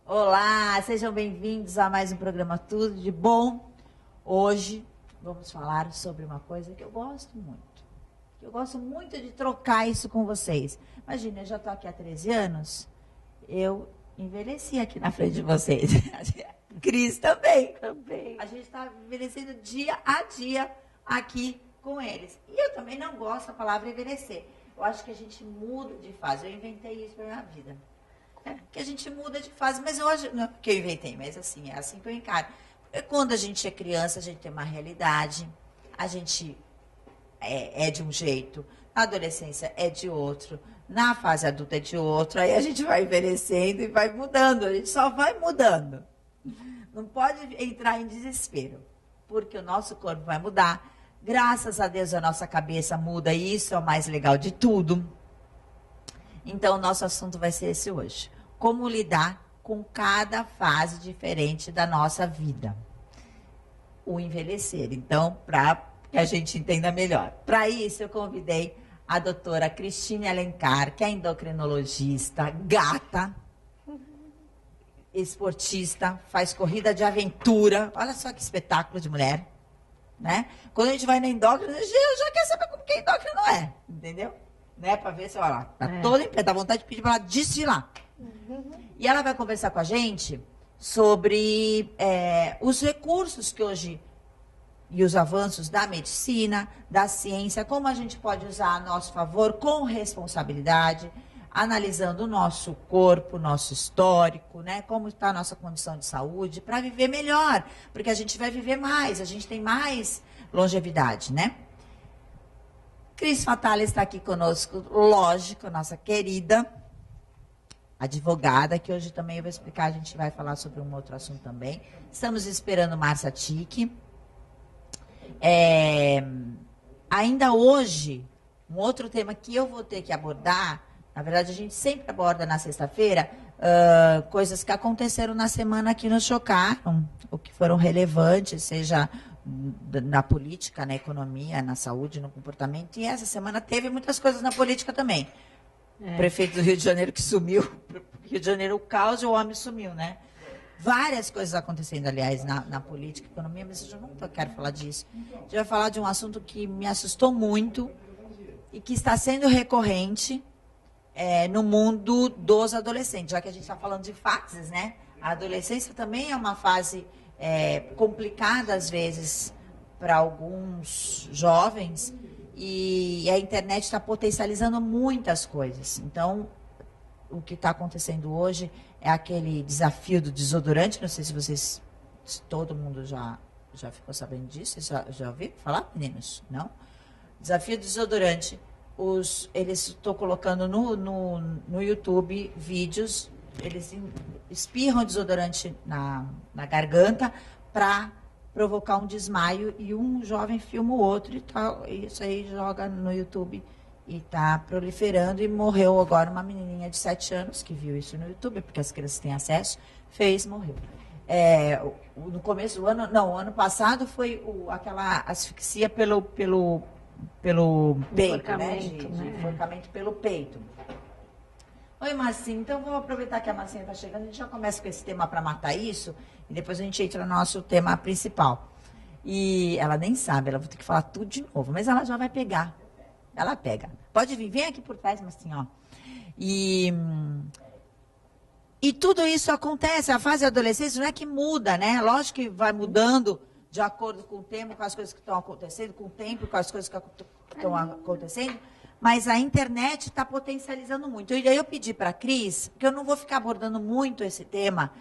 Olá, sejam bem-vindos a mais um programa Tudo de Bom. Hoje vamos falar sobre uma coisa que eu gosto muito. Eu gosto muito de trocar isso com vocês. Imagina, eu já estou aqui há 13 anos, eu envelheci aqui na frente de vocês. Cris também. A gente está envelhecendo dia a dia aqui com eles. E eu também não gosto da palavra envelhecer. Eu acho que a gente muda de fase. Eu inventei isso para minha vida. Que a gente muda de fase, mas eu acho, não que eu inventei, mas assim, é assim que eu encaro. Porque quando a gente é criança, a gente tem uma realidade, a gente é de um jeito, na adolescência é de outro, na fase adulta é de outro, aí a gente vai envelhecendo e vai mudando, a gente só vai mudando. Não pode entrar em desespero, porque o nosso corpo vai mudar. Graças a Deus a nossa cabeça muda, e isso é o mais legal de tudo. Então, o nosso assunto vai ser esse hoje. Como lidar com cada fase diferente da nossa vida. O envelhecer. Então, para que a gente entenda melhor. Para isso, eu convidei a doutora Cristine Alencar, que é endocrinologista, gata, esportista, faz corrida de aventura. Olha só que espetáculo de mulher. Né? Quando a gente vai na endócrina, a gente já quer saber como que a endócrina não é. Entendeu? Né, para ver se ela tá toda em pé, dá vontade de pedir para ela desfilar. E ela vai conversar com a gente sobre os recursos que hoje e os avanços da medicina, da ciência, como a gente pode usar a nosso favor com responsabilidade, analisando o nosso corpo, nosso histórico, né, como está a nossa condição de saúde, para viver melhor, porque a gente vai viver mais, a gente tem mais longevidade, né? Cris Fatale está aqui conosco, lógico, nossa querida advogada, que hoje também eu vou explicar, a gente vai falar sobre um outro assunto também. Estamos esperando Márcia Ticchi. Ainda hoje, um outro tema que eu vou ter que abordar, na verdade a gente sempre aborda na sexta-feira, coisas que aconteceram na semana que nos chocaram, ou que foram relevantes, seja na política, na economia, na saúde, no comportamento. E essa semana teve muitas coisas na política também. O prefeito do Rio de Janeiro que sumiu. Rio de Janeiro, o caos e o homem sumiu, né? Várias coisas acontecendo, aliás, na política, economia, mas eu não quero falar disso. A gente vai falar de um assunto que me assustou muito e que está sendo recorrente no mundo dos adolescentes, já que a gente está falando de fases, né? A adolescência também é uma fase complicada, às vezes, para alguns jovens, e a internet está potencializando muitas coisas. Então, o que está acontecendo hoje é aquele desafio do desodorante. Não sei se todo mundo já ficou sabendo disso. Já ouviram falar, meninos? Não? Desafio do desodorante. Eles estão colocando no YouTube vídeos. Eles espirram desodorante na garganta para provocar um desmaio, e um jovem filma o outro e tal. Isso aí joga no YouTube e está proliferando, e morreu agora uma menininha de 7 anos que viu isso no YouTube, porque as crianças têm acesso, morreu. No começo do ano, não, o ano passado foi aquela asfixia pelo peito, né? De enforcamento pelo peito. Oi, Marcinha, então vou aproveitar que a Marcinha está chegando, a gente já começa com esse tema para matar isso, e depois a gente entra no nosso tema principal. E ela nem sabe, ela vai ter que falar tudo de novo, mas ela já vai pegar. Ela pega. Pode vir, vem aqui por trás, Marcinha, ó. E tudo isso acontece, a fase da adolescência não é que muda, né? Lógico que vai mudando de acordo com o tempo, com as coisas que estão acontecendo, com o tempo, com as coisas que estão acontecendo. Mas a internet está potencializando muito. E aí eu pedi para a Cris, porque eu não vou ficar abordando muito esse tema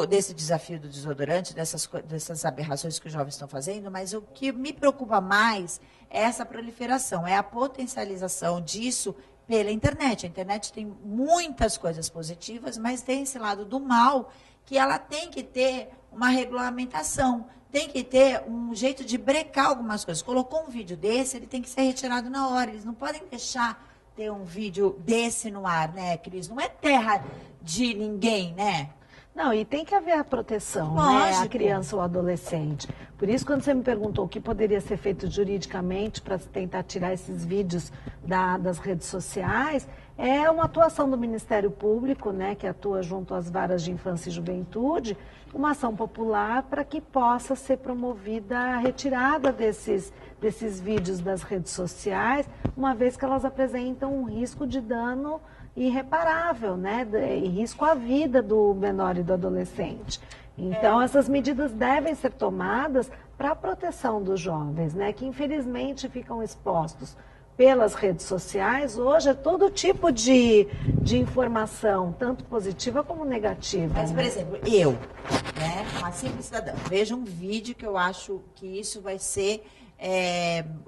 desse desafio do desodorante, dessas aberrações que os jovens estão fazendo, mas o que me preocupa mais é essa proliferação, é a potencialização disso pela internet. A internet tem muitas coisas positivas, mas tem esse lado do mal, que ela tem que ter uma regulamentação. Tem que ter um jeito de brecar algumas coisas. Colocou um vídeo desse, ele tem que ser retirado na hora. Eles não podem deixar ter um vídeo desse no ar, né, Cris? Não é terra de ninguém, né? Não, e tem que haver a proteção, né, a criança ou adolescente. Por isso, quando você me perguntou o que poderia ser feito juridicamente para tentar tirar esses vídeos das redes sociais, é uma atuação do Ministério Público, né, que atua junto às varas de infância e juventude, uma ação popular para que possa ser promovida a retirada desses vídeos das redes sociais, uma vez que elas apresentam um risco de dano irreparável, né, e risco à vida do menor e do adolescente. Então, essas medidas devem ser tomadas para a proteção dos jovens, né, que infelizmente ficam expostos pelas redes sociais. Hoje é todo tipo de informação, tanto positiva como negativa. Mas, por exemplo, eu, né, uma simples cidadã, vejo um vídeo que eu acho que isso vai ser,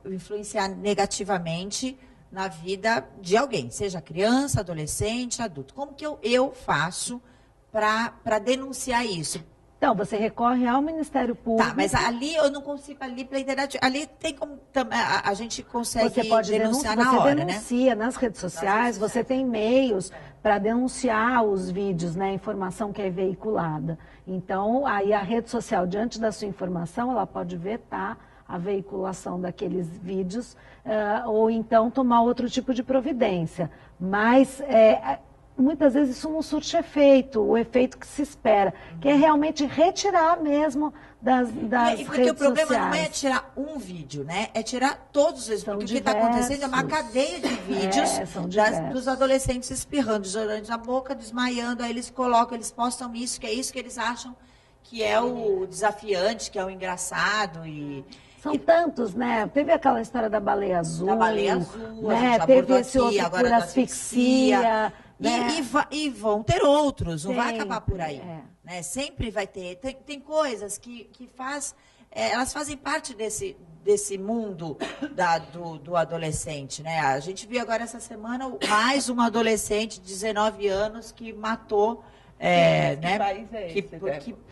influenciar negativamente na vida de alguém, seja criança, adolescente, adulto. Como que eu faço para denunciar isso? Então, você recorre ao Ministério Público. Tá, mas ali eu não consigo, ali pela internet, ali tem como, a gente consegue você pode denunciar na hora, você denuncia nas redes sociais, você tem meios para denunciar os vídeos, né, a informação que é veiculada. Então, aí a rede social, diante da sua informação, ela pode vetar a veiculação daqueles vídeos, ou então tomar outro tipo de providência. Mas muitas vezes isso não surte efeito, o efeito que se espera, que é realmente retirar mesmo das redes sociais. Porque o problema não é tirar um vídeo, né? É tirar todos os vídeos. Porque o que está acontecendo é uma cadeia de vídeos dos adolescentes espirrando, jorando na boca, desmaiando, aí eles colocam, eles postam isso que eles acham que é o desafiante, que é o engraçado São tantos, né? Teve aquela história da baleia azul. Da baleia azul, né? Teve esse outro por asfixia. Né? E vão ter outros, não vai acabar por aí. Né? Sempre vai ter. Tem coisas que elas fazem parte desse mundo do adolescente. Né? A gente viu agora essa semana mais um adolescente de 19 anos que matou. Que país é esse,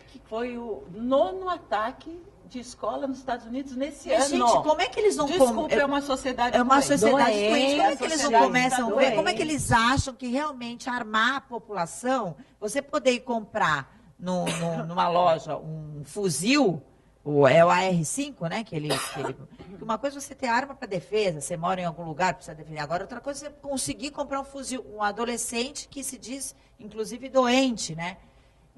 que foi o 9º ataque de escola nos Estados Unidos nesse ano. Gente, como é que eles não... Desculpa, é uma sociedade doente. É uma sociedade doente. Como é que eles não começam a ver? Como é que doente. eles acham que realmente armar a população, você poder ir comprar numa loja um fuzil, o AR-5, né? Uma coisa é você ter arma para defesa, você mora em algum lugar, precisa defender. Agora, outra coisa é você conseguir comprar um fuzil. Um adolescente que se diz, inclusive, doente, né?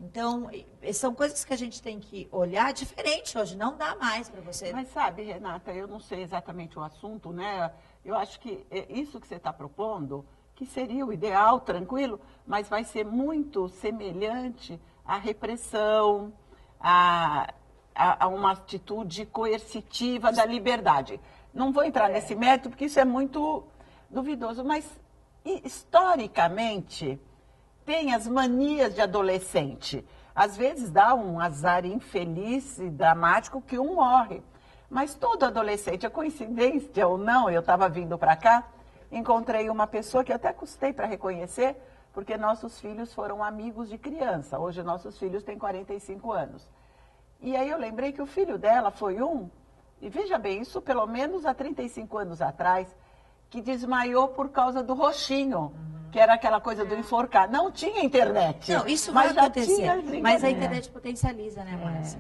Então, são coisas que a gente tem que olhar diferente hoje. Não dá mais para você... Mas sabe, Renata, eu não sei exatamente o assunto, né? Eu acho que isso que você está propondo, que seria o ideal, tranquilo, mas vai ser muito semelhante à repressão, a uma atitude coercitiva da liberdade. Não vou entrar nesse mérito, porque isso é muito duvidoso, mas historicamente... tem as manias de adolescente. Às vezes dá um azar infeliz e dramático que um morre. Mas todo adolescente, é coincidência ou não, eu estava vindo para cá, encontrei uma pessoa que até custei para reconhecer, porque nossos filhos foram amigos de criança. Hoje nossos filhos têm 45 anos. E aí eu lembrei que o filho dela foi e veja bem, isso pelo menos há 35 anos atrás, que desmaiou por causa do roxinho. Que era aquela coisa do enforcar. Não tinha internet. Não, isso vai acontecer. Mas a internet potencializa, né, Márcia?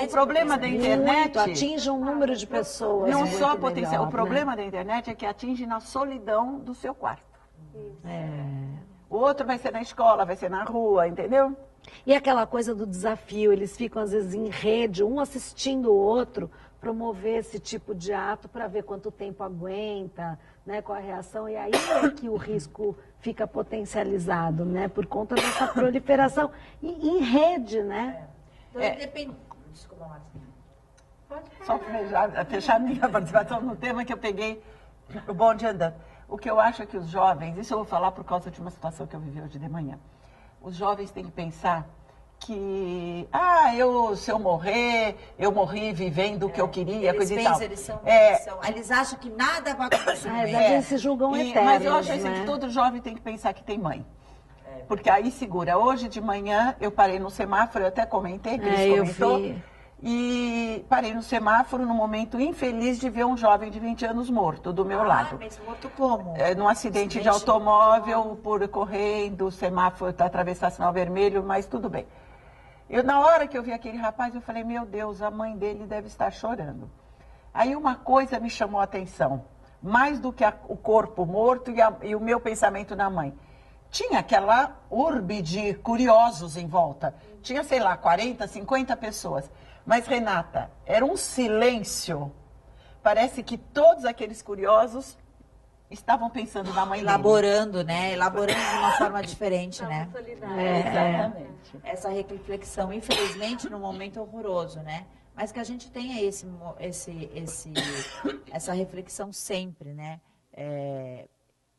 O problema da internet... atinge um número de pessoas. Não só potencial. O problema da internet é que atinge na solidão do seu quarto. O outro vai ser na escola, vai ser na rua, entendeu? E aquela coisa do desafio, eles ficam às vezes em rede, um assistindo o outro, promover esse tipo de ato para ver quanto tempo aguenta, né, qual a reação, e aí é que o risco fica potencializado, né, por conta dessa proliferação em rede, né? Depende... Desculpa, Márcia. Só para fechar minha participação no tema que eu peguei, o bonde andando. O que eu acho é que os jovens, isso eu vou falar por causa de uma situação que eu vivi hoje de manhã, os jovens têm que pensar que, se eu morrer, eu morri vivendo o que eu queria, coisa e tal. Eles acham que nada vai acontecer. Eles se julgam eternos, mas eu acho assim, né? que todo jovem tem que pensar que tem mãe. Porque aí segura. Hoje de manhã eu parei no semáforo, eu até comentei, que eles comentou. E parei no semáforo no momento infeliz de ver um jovem de 20 anos morto do meu lado. Mas morto como? Num acidente de automóvel, correndo, o semáforo está atravessando sinal vermelho, mas tudo bem. Na hora que eu vi aquele rapaz, eu falei, meu Deus, a mãe dele deve estar chorando. Aí uma coisa me chamou a atenção. mais do que o corpo morto e o meu pensamento na mãe. Tinha aquela urbe de curiosos em volta. Tinha, sei lá, 40, 50 pessoas. Mas, Renata, era um silêncio. Parece que todos aqueles curiosos estavam pensando na mãe dele. Elaborando, né? Elaborando de uma forma diferente, né? Exatamente. Essa reflexão, infelizmente, num momento horroroso, né? Mas que a gente tenha essa reflexão sempre, né?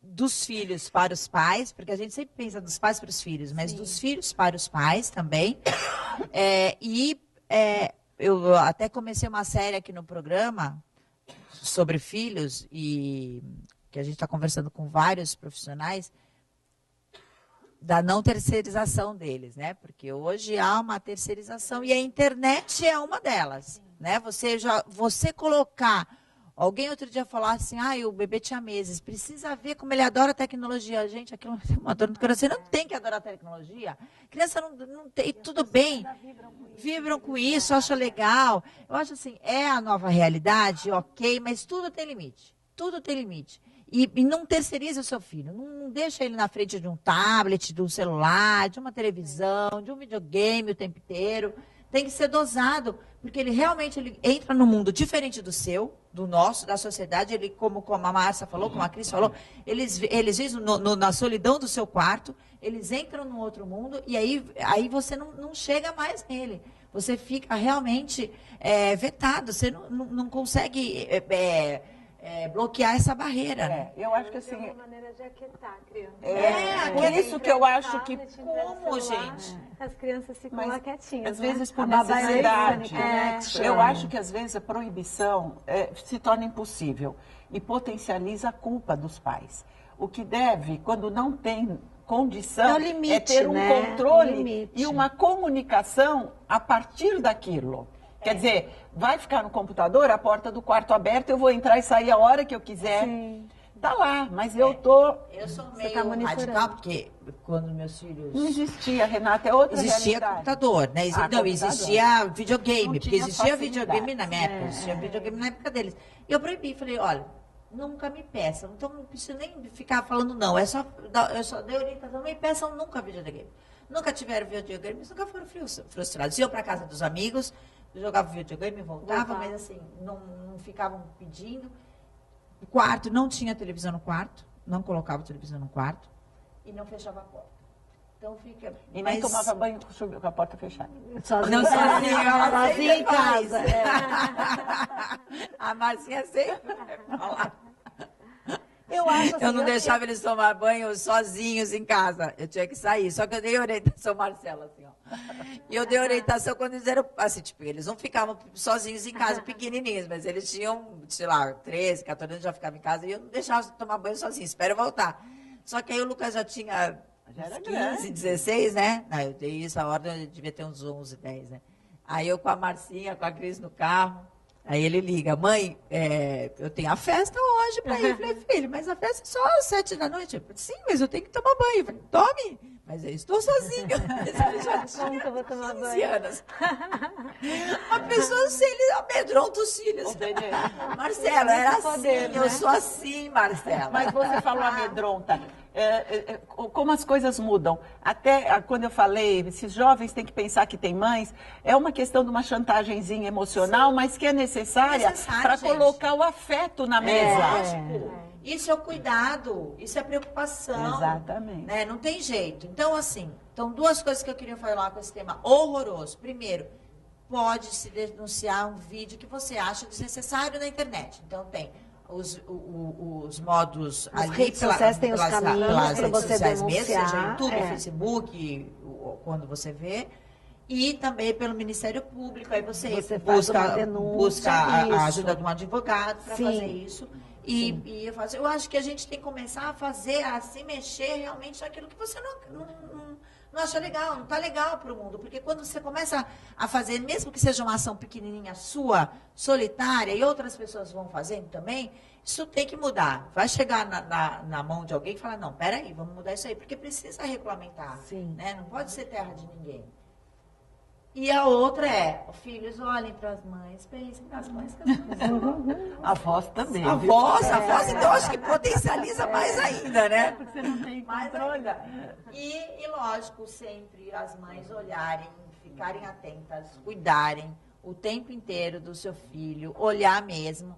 Dos filhos para os pais, porque a gente sempre pensa dos pais para os filhos, mas dos filhos para os pais também. Eu até comecei uma série aqui no programa sobre filhos, e que a gente está conversando com vários profissionais, da não terceirização deles, né? Porque hoje há uma terceirização e a internet é uma delas, né? Você colocar... Alguém outro dia falou assim, o bebê tinha meses, precisa ver como ele adora a tecnologia. Gente, aquilo é uma dor no coração. Você não tem que adorar a tecnologia. Criança não tem, tudo bem. Vibram com isso, acha legal. Eu acho assim, é a nova realidade, ok, mas tudo tem limite. Tudo tem limite. E não terceirize o seu filho. Não deixa ele na frente de um tablet, de um celular, de uma televisão, de um videogame o tempo inteiro. Tem que ser dosado, porque ele realmente entra num mundo diferente do seu, do nosso, da sociedade. Ele, como a Márcia falou, como a Cris falou, eles vivem na solidão do seu quarto, eles entram num outro mundo e aí você não chega mais nele. Você fica realmente vetado, você não consegue bloquear essa barreira. Eu acho que assim... É uma maneira de aquietar a criança. Por isso que eu acho que... Como, gente? As crianças ficam lá quietinhas. Às vezes por A babá necessidade. eletrônica, né? Eu acho que às vezes a proibição se torna impossível e potencializa a culpa dos pais. O que deve, quando não tem condição, É o limite, ter um né? controle O limite. e uma comunicação a partir daquilo. Quer dizer, vai ficar no computador, a porta do quarto aberta, eu vou entrar e sair a hora que eu quiser. Sim. Tá lá, mas eu tô... Eu sou Você meio tá monitorando. radical, porque quando meus filhos... Não existia, Renata, é outra Existia realidade. computador, né? Não, computador. existia videogame, Não porque tinha existia facilidade. videogame na minha época, existia videogame na época deles. E eu proibi, falei, olha, nunca me peçam, então não preciso nem ficar falando não, eu só dei orientação, não me peçam nunca videogame. Nunca tiveram videogame, mas nunca foram frustrados. Iam para casa dos amigos, jogava videogame, voltava, mas assim, não ficavam pedindo. O quarto, não tinha televisão no quarto, não colocava televisão no quarto e não fechava a porta. Então fica... E nem tomava banho com a porta fechada. Sozinha, Não, sozinha, ela sozinha em sempre faz. casa. A Marcinha sempre vai falar. Eu acho assim, Eu não deixava eles tomar banho sozinhos em casa. Eu tinha que sair. Só que eu dei orientação, Marcela, assim, ó. E eu dei orientação quando eles eram, assim, tipo, eles não ficavam sozinhos em casa, pequenininhos, mas eles tinham, sei lá, 13, 14 anos, já ficavam em casa, e eu não deixava tomar banho sozinho, espero voltar. Só que aí o Lucas já tinha era 15, grande. 16, né? Não, eu dei isso a ordem, eu devia ter uns 11, 10, né? Aí eu com a Marcinha, com a Cris no carro, aí ele liga, mãe, eu tenho a festa hoje para ir. Eu falei, filho, mas a festa é só às 7 da noite. Eu falei, sim, mas eu tenho que tomar banho. Eu falei, tome, mas eu estou sozinho. Ele já Como que eu vou tomar 15 banho? anos. A pessoa, se ele amedronta os filhos. Marcela, era assim, poder, né? eu sou assim, Marcela. Mas você falou amedronta. Como as coisas mudam. Até quando eu falei, esses jovens têm que pensar que têm mães, é uma questão de uma chantagenzinha emocional, mas que é necessária para gente. colocar o afeto na mesa. Lógico. Isso é o cuidado, isso é preocupação. Exatamente. Né? Não tem jeito. Então, assim, duas coisas que eu queria falar com esse tema horroroso. Primeiro, pode se denunciar um vídeo que você acha desnecessário na internet. Então, tem os modos As ali, redes sociais têm os caminhos pelas para redes você sociais mesmo, denunciar. seja YouTube, Facebook, quando você vê. E também pelo Ministério Público, aí você faz uma denúncia, busca a isso. ajuda de um advogado para Sim. fazer isso. E eu acho que a gente tem que começar a fazer, a se mexer realmente naquilo que você não acha legal, não está legal para o mundo. Porque quando você começa a fazer, mesmo que seja uma ação pequenininha sua, solitária, e outras pessoas vão fazendo também, isso tem que mudar. Vai chegar na mão de alguém e falar, não, peraí, vamos mudar isso aí, porque precisa regulamentar. Sim. Né? Não pode ser terra de ninguém. E a outra é, filhos, olhem para as mães, pensem nas mães. A voz também. A voz, então acho que potencializa mais ainda, né? Porque você não tem controle. E lógico, sempre as mães olharem, ficarem atentas, cuidarem o tempo inteiro do seu filho, olhar mesmo.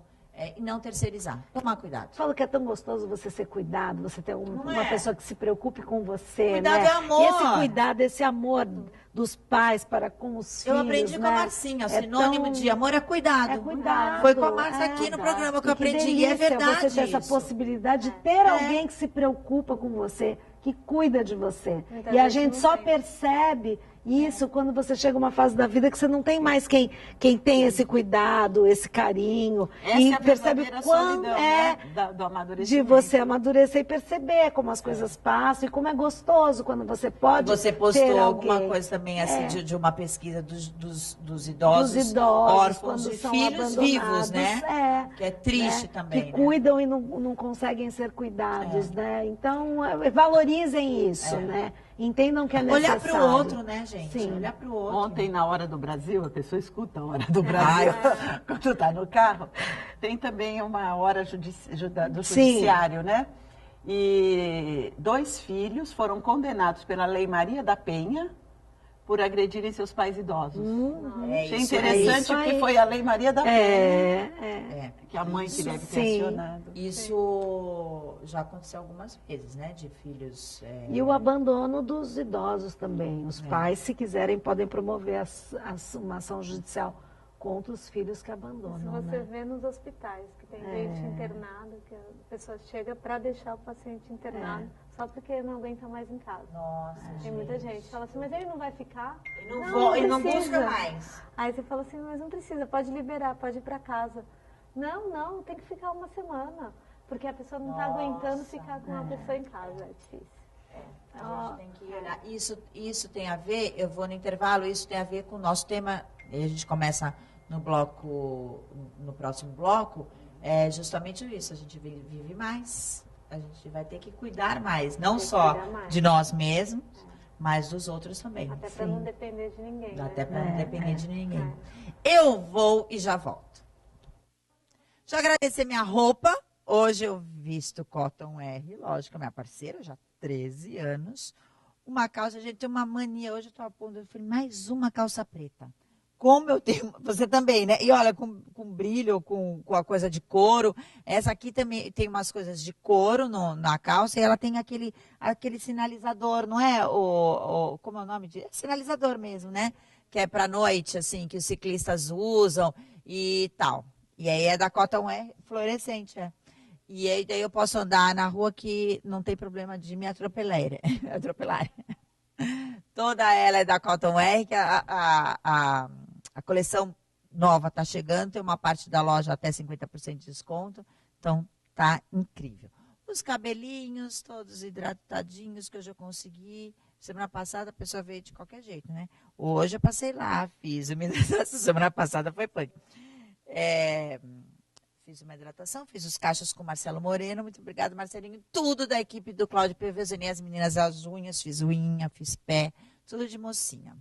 E não terceirizar, tomar cuidado. Falo que é tão gostoso você ser cuidado, você ter uma pessoa que se preocupe com você, cuidado, né? é amor. E esse cuidado, esse amor dos pais para com os filhos, eu aprendi com a Marcinha, o sinônimo de amor é cuidado. É cuidado. Foi com a Marcia aqui no programa que eu aprendi, delícia, e é verdade você ter essa possibilidade de ter alguém que se preocupa com você, que cuida de você. Então, e a gente só percebe isso quando você chega a uma fase da vida que você não tem mais quem tem esse cuidado, esse carinho. Essa e é a percebe quando solidão, né? Do amadurecimento. De você amadurecer e perceber como as coisas passam e como é gostoso quando você pode. Você postou ter alguma coisa também assim de uma pesquisa dos idosos, órfãos e filhos vivos, né? Que é triste também. Que cuidam e não conseguem ser cuidados, né? Então, valorizem isso, né? Entendam que é necessário. Olhar para o outro, né, gente? Sim. Olhar para o outro. Ontem, na Hora do Brasil, a pessoa escuta a Hora do Brasil quando está no carro. Tem também uma hora do judiciário, né? E 2 filhos foram condenados pela Lei Maria da Penha por agredirem seus pais idosos. Achei interessante porque foi a Lei Maria da Penha. Que a mãe que deve ter acionado. Isso já aconteceu algumas vezes, né? De filhos... E o abandono dos idosos também. Os pais, se quiserem, podem promover uma ação judicial contra os filhos que abandonam. Isso você vê nos hospitais, que tem gente internada, que a pessoa chega para deixar o paciente internado, só porque não aguenta mais em casa. Nossa, tem muita gente que fala assim, mas ele não vai ficar? Ele não busca mais. Aí você fala assim, mas não precisa, pode liberar, pode ir para casa. Não, tem que ficar uma semana, porque a pessoa não está aguentando ficar com uma pessoa em casa, é difícil. A gente tem que olhar. Isso tem a ver, eu vou no intervalo, isso tem a ver com o nosso tema, a gente começa no próximo bloco, é justamente isso, a gente vive mais, a gente vai ter que cuidar mais, não só de nós mesmos, mas dos outros também. Até para não depender de ninguém. Até para não depender de ninguém. Eu vou e já volto. Deixa eu agradecer minha roupa. Hoje eu visto Cotton R, lógico, minha parceira, já há 13 anos. Uma calça, a gente tem uma mania, hoje eu estou apontando, eu falei, mais uma calça preta. Como eu tenho, você também, né? E olha, com brilho, com a coisa de couro. Essa aqui também tem umas coisas de couro na calça e ela tem aquele sinalizador, não é? Como é o nome? Sinalizador mesmo, né? Que é para noite, assim, que os ciclistas usam e tal. E aí é da Cotton R, fluorescente, E aí daí eu posso andar na rua que não tem problema de me atropelar. Toda ela é da Cotton R, que a coleção nova está chegando, tem uma parte da loja até 50% de desconto, então tá incrível. Os cabelinhos todos hidratadinhos que eu já consegui. Semana passada a pessoa veio de qualquer jeito, né? Hoje eu passei lá, fiz uma hidratação. Semana passada foi punk. Fiz uma hidratação, fiz os cachos com o Marcelo Moreno. Muito obrigada, Marcelinho. Tudo da equipe do Cláudio PV. Zenei as meninas as unhas, fiz unha, fiz pé, tudo de mocinha.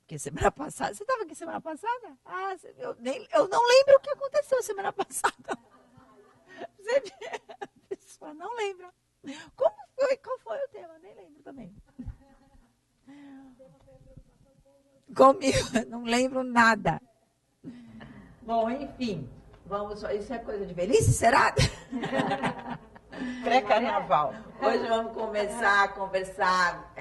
Porque semana passada... Você estava aqui semana passada? Eu não lembro o que aconteceu semana passada. Você vê? A pessoa não lembra. Como foi? Qual foi o tema? Nem lembro também. Comigo, não lembro nada. Bom, enfim, isso é coisa de velhice, será? Pré-carnaval. Hoje vamos começar a conversar,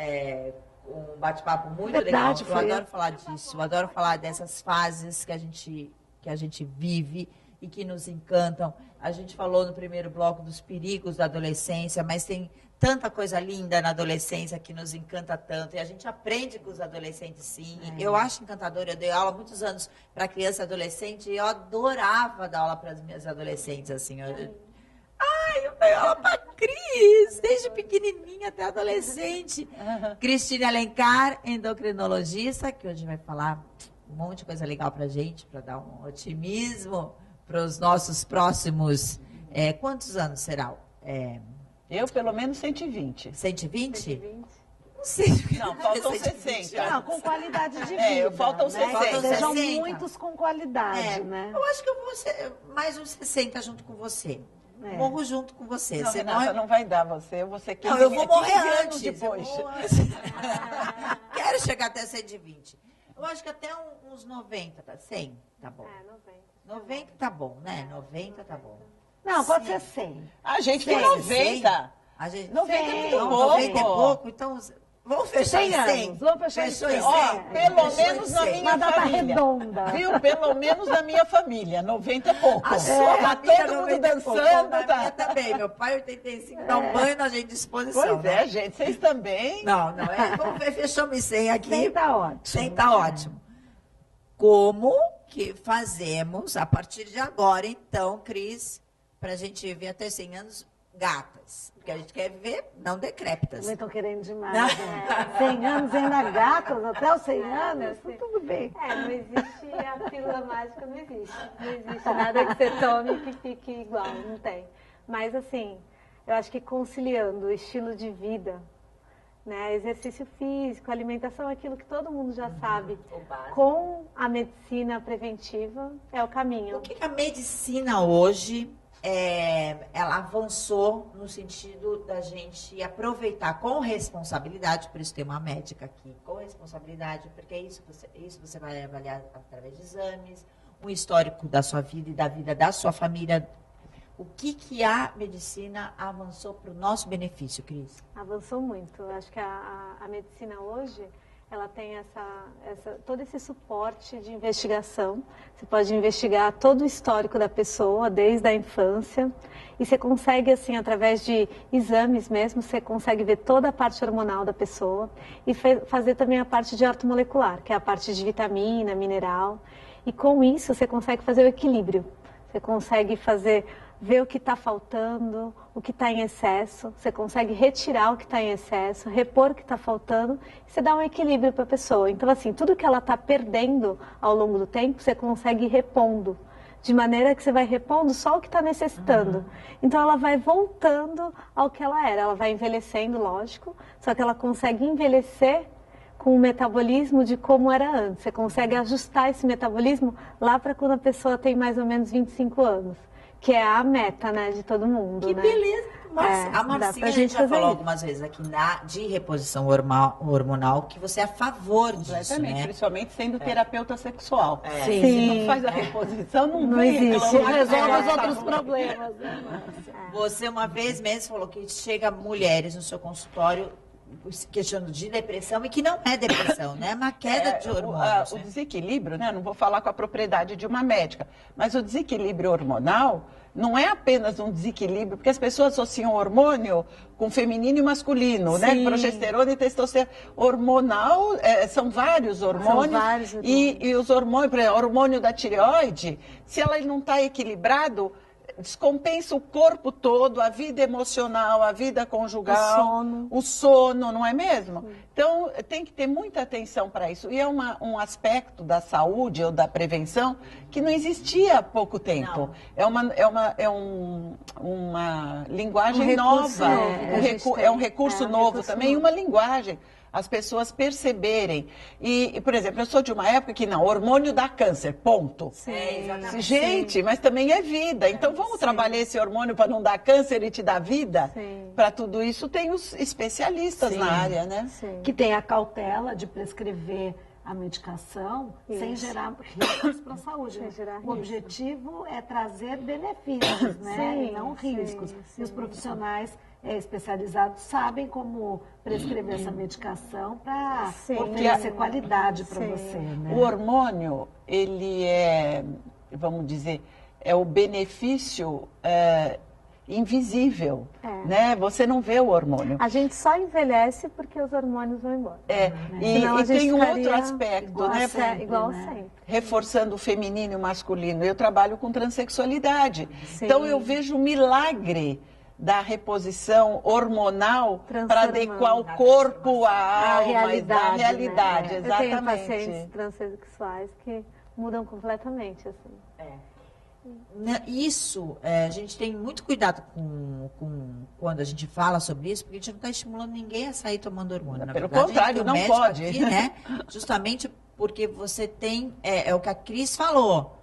um bate-papo muito legal. Eu adoro falar disso, eu adoro falar dessas fases que a gente vive e que nos encantam. A gente falou no primeiro bloco dos perigos da adolescência, mas tem tanta coisa linda na adolescência que nos encanta tanto. E a gente aprende com os adolescentes, sim. Eu acho encantador. Eu dei aula há muitos anos para criança e adolescente e eu adorava dar aula para as minhas adolescentes, assim. Eu dei aula para Cris, desde pequenininha até adolescente. Cristina Alencar, endocrinologista, que hoje vai falar um monte de coisa legal para a gente, para dar um otimismo para os nossos próximos... quantos anos será? Eu, pelo menos, 120. 120? 120. Não sei. Não, faltam 120. 60. Não, com qualidade de vida. faltam né? 60. Sejam 60. muitos com qualidade, né? Eu acho que eu vou ser mais uns 60 junto com você. É. Morro junto com você. Não, Você Renata, morre... não vai dar você. Eu vou ser 15, Não, eu vou 15 morrer anos antes. depois. Eu vou antes. Quero chegar até 120. Eu acho que até uns 90, tá? 100, tá bom. 90 tá bom, né? 90 tá bom. Não, pode ser 100. A gente tem 100, 90. A gente... 90 é muito Não, pouco. 90 é pouco, então vamos fechar 100 em 100. anos. Vamos fechar em Fechou 100. em Ó, 100. pelo Fechou em menos na 100. minha Uma data família. redonda. Viu? Pelo menos na minha família. 90 é pouco. A sua Tá família todo 90 mundo é pouco, dançando, na tá? minha também. Meu pai, 85, dá um banho na gente de disposição. Pois é, né? gente. Vocês também. Não, não é. Vamos ver, fechamos em 100 aqui. 100 tá ótimo. 100 tá ótimo. Como que fazemos, a partir de agora, então, Cris, para a gente viver até 100 anos gatas? Porque a gente quer viver não decrépitas. Também estão querendo demais. Não. Né? 100 anos ainda gatas, até os 100 anos, tudo bem. Não existe a pílula mágica, não existe. Não existe nada que você tome que fique igual, não tem. Mas assim, eu acho que conciliando o estilo de vida, né, exercício físico, alimentação, aquilo que todo mundo já sabe, com a medicina preventiva, é o caminho. O que a medicina hoje, ela avançou no sentido da gente aproveitar com responsabilidade, por isso tem uma médica aqui, com responsabilidade, porque isso você vai avaliar através de exames, um histórico da sua vida e da vida da sua família. O que a medicina avançou para o nosso benefício, Cris? Avançou muito. Eu acho que a medicina hoje, ela tem todo esse suporte de investigação. Você pode investigar todo o histórico da pessoa, desde a infância. E você consegue, assim, através de exames mesmo, você consegue ver toda a parte hormonal da pessoa. E fazer também a parte de ortomolecular, que é a parte de vitamina, mineral. E com isso, você consegue fazer o equilíbrio. Você consegue ver o que está faltando, o que está em excesso, você consegue retirar o que está em excesso, repor o que está faltando, e você dá um equilíbrio para a pessoa. Então, assim, tudo que ela está perdendo ao longo do tempo, você consegue ir repondo, de maneira que você vai repondo só o que está necessitando. Então, ela vai voltando ao que ela era, ela vai envelhecendo, lógico, só que ela consegue envelhecer com o metabolismo de como era antes. Você consegue ajustar esse metabolismo lá para quando a pessoa tem mais ou menos 25 anos. Que é a meta, né, de todo mundo, Que né? beleza! A Marcinha, a gente já falou isso. algumas vezes aqui de reposição hormonal, que você é a favor disso, Completamente, né? principalmente sendo terapeuta sexual. Sim. Se não faz a reposição, não vem existe. reclamar. Resolve os É. outros problemas. Você uma vez mesmo falou que chega mulheres no seu consultório questionando de depressão e que não é depressão, né? É uma queda de hormônios. O né? desequilíbrio, né? Não vou falar com a propriedade de uma médica, mas o desequilíbrio hormonal não é apenas um desequilíbrio, porque as pessoas associam hormônio com feminino e masculino, né? Sim. Progesterona e testosterona. Hormonal, são vários hormônios. São vários E os hormônios, por exemplo, o hormônio da tireoide, se ela não está equilibrado, descompensa o corpo todo, a vida emocional, a vida conjugal, o sono, não é mesmo? Então, tem que ter muita atenção para isso. E é um aspecto da saúde ou da prevenção que não existia há pouco tempo. É uma linguagem nova, um recurso novo também, uma linguagem. As pessoas perceberem. E, por exemplo, eu sou de uma época que não, hormônio dá câncer, ponto. Exatamente. Gente, mas também é vida. Então vamos trabalhar esse hormônio para não dar câncer e te dar vida? Para tudo isso tem os especialistas na área, né? Que tem a cautela de prescrever a medicação sem gerar riscos para a saúde. Sem gerar O objetivo é trazer benefícios, né? E não riscos. E os profissionais especializados sabem como prescrever essa medicação para oferecer qualidade para você. Né? O hormônio, ele vamos dizer, é o benefício invisível, né? Você não vê o hormônio. A gente só envelhece porque os hormônios vão embora. Senão a E gente tem um ficaria outro aspecto, né? Igual sempre. Reforçando o feminino e o masculino. Eu trabalho com transexualidade. Então eu vejo um milagre da reposição hormonal para adequar o corpo à alma e da realidade. Né? Exatamente. Eu tenho pacientes transexuais que mudam completamente, assim. Isso, a gente tem muito cuidado quando a gente fala sobre isso, porque a gente não está estimulando ninguém a sair tomando hormônio. Na Pelo verdade, contrário, não médico pode. Aqui, né? Justamente porque você tem, é o que a Cris falou,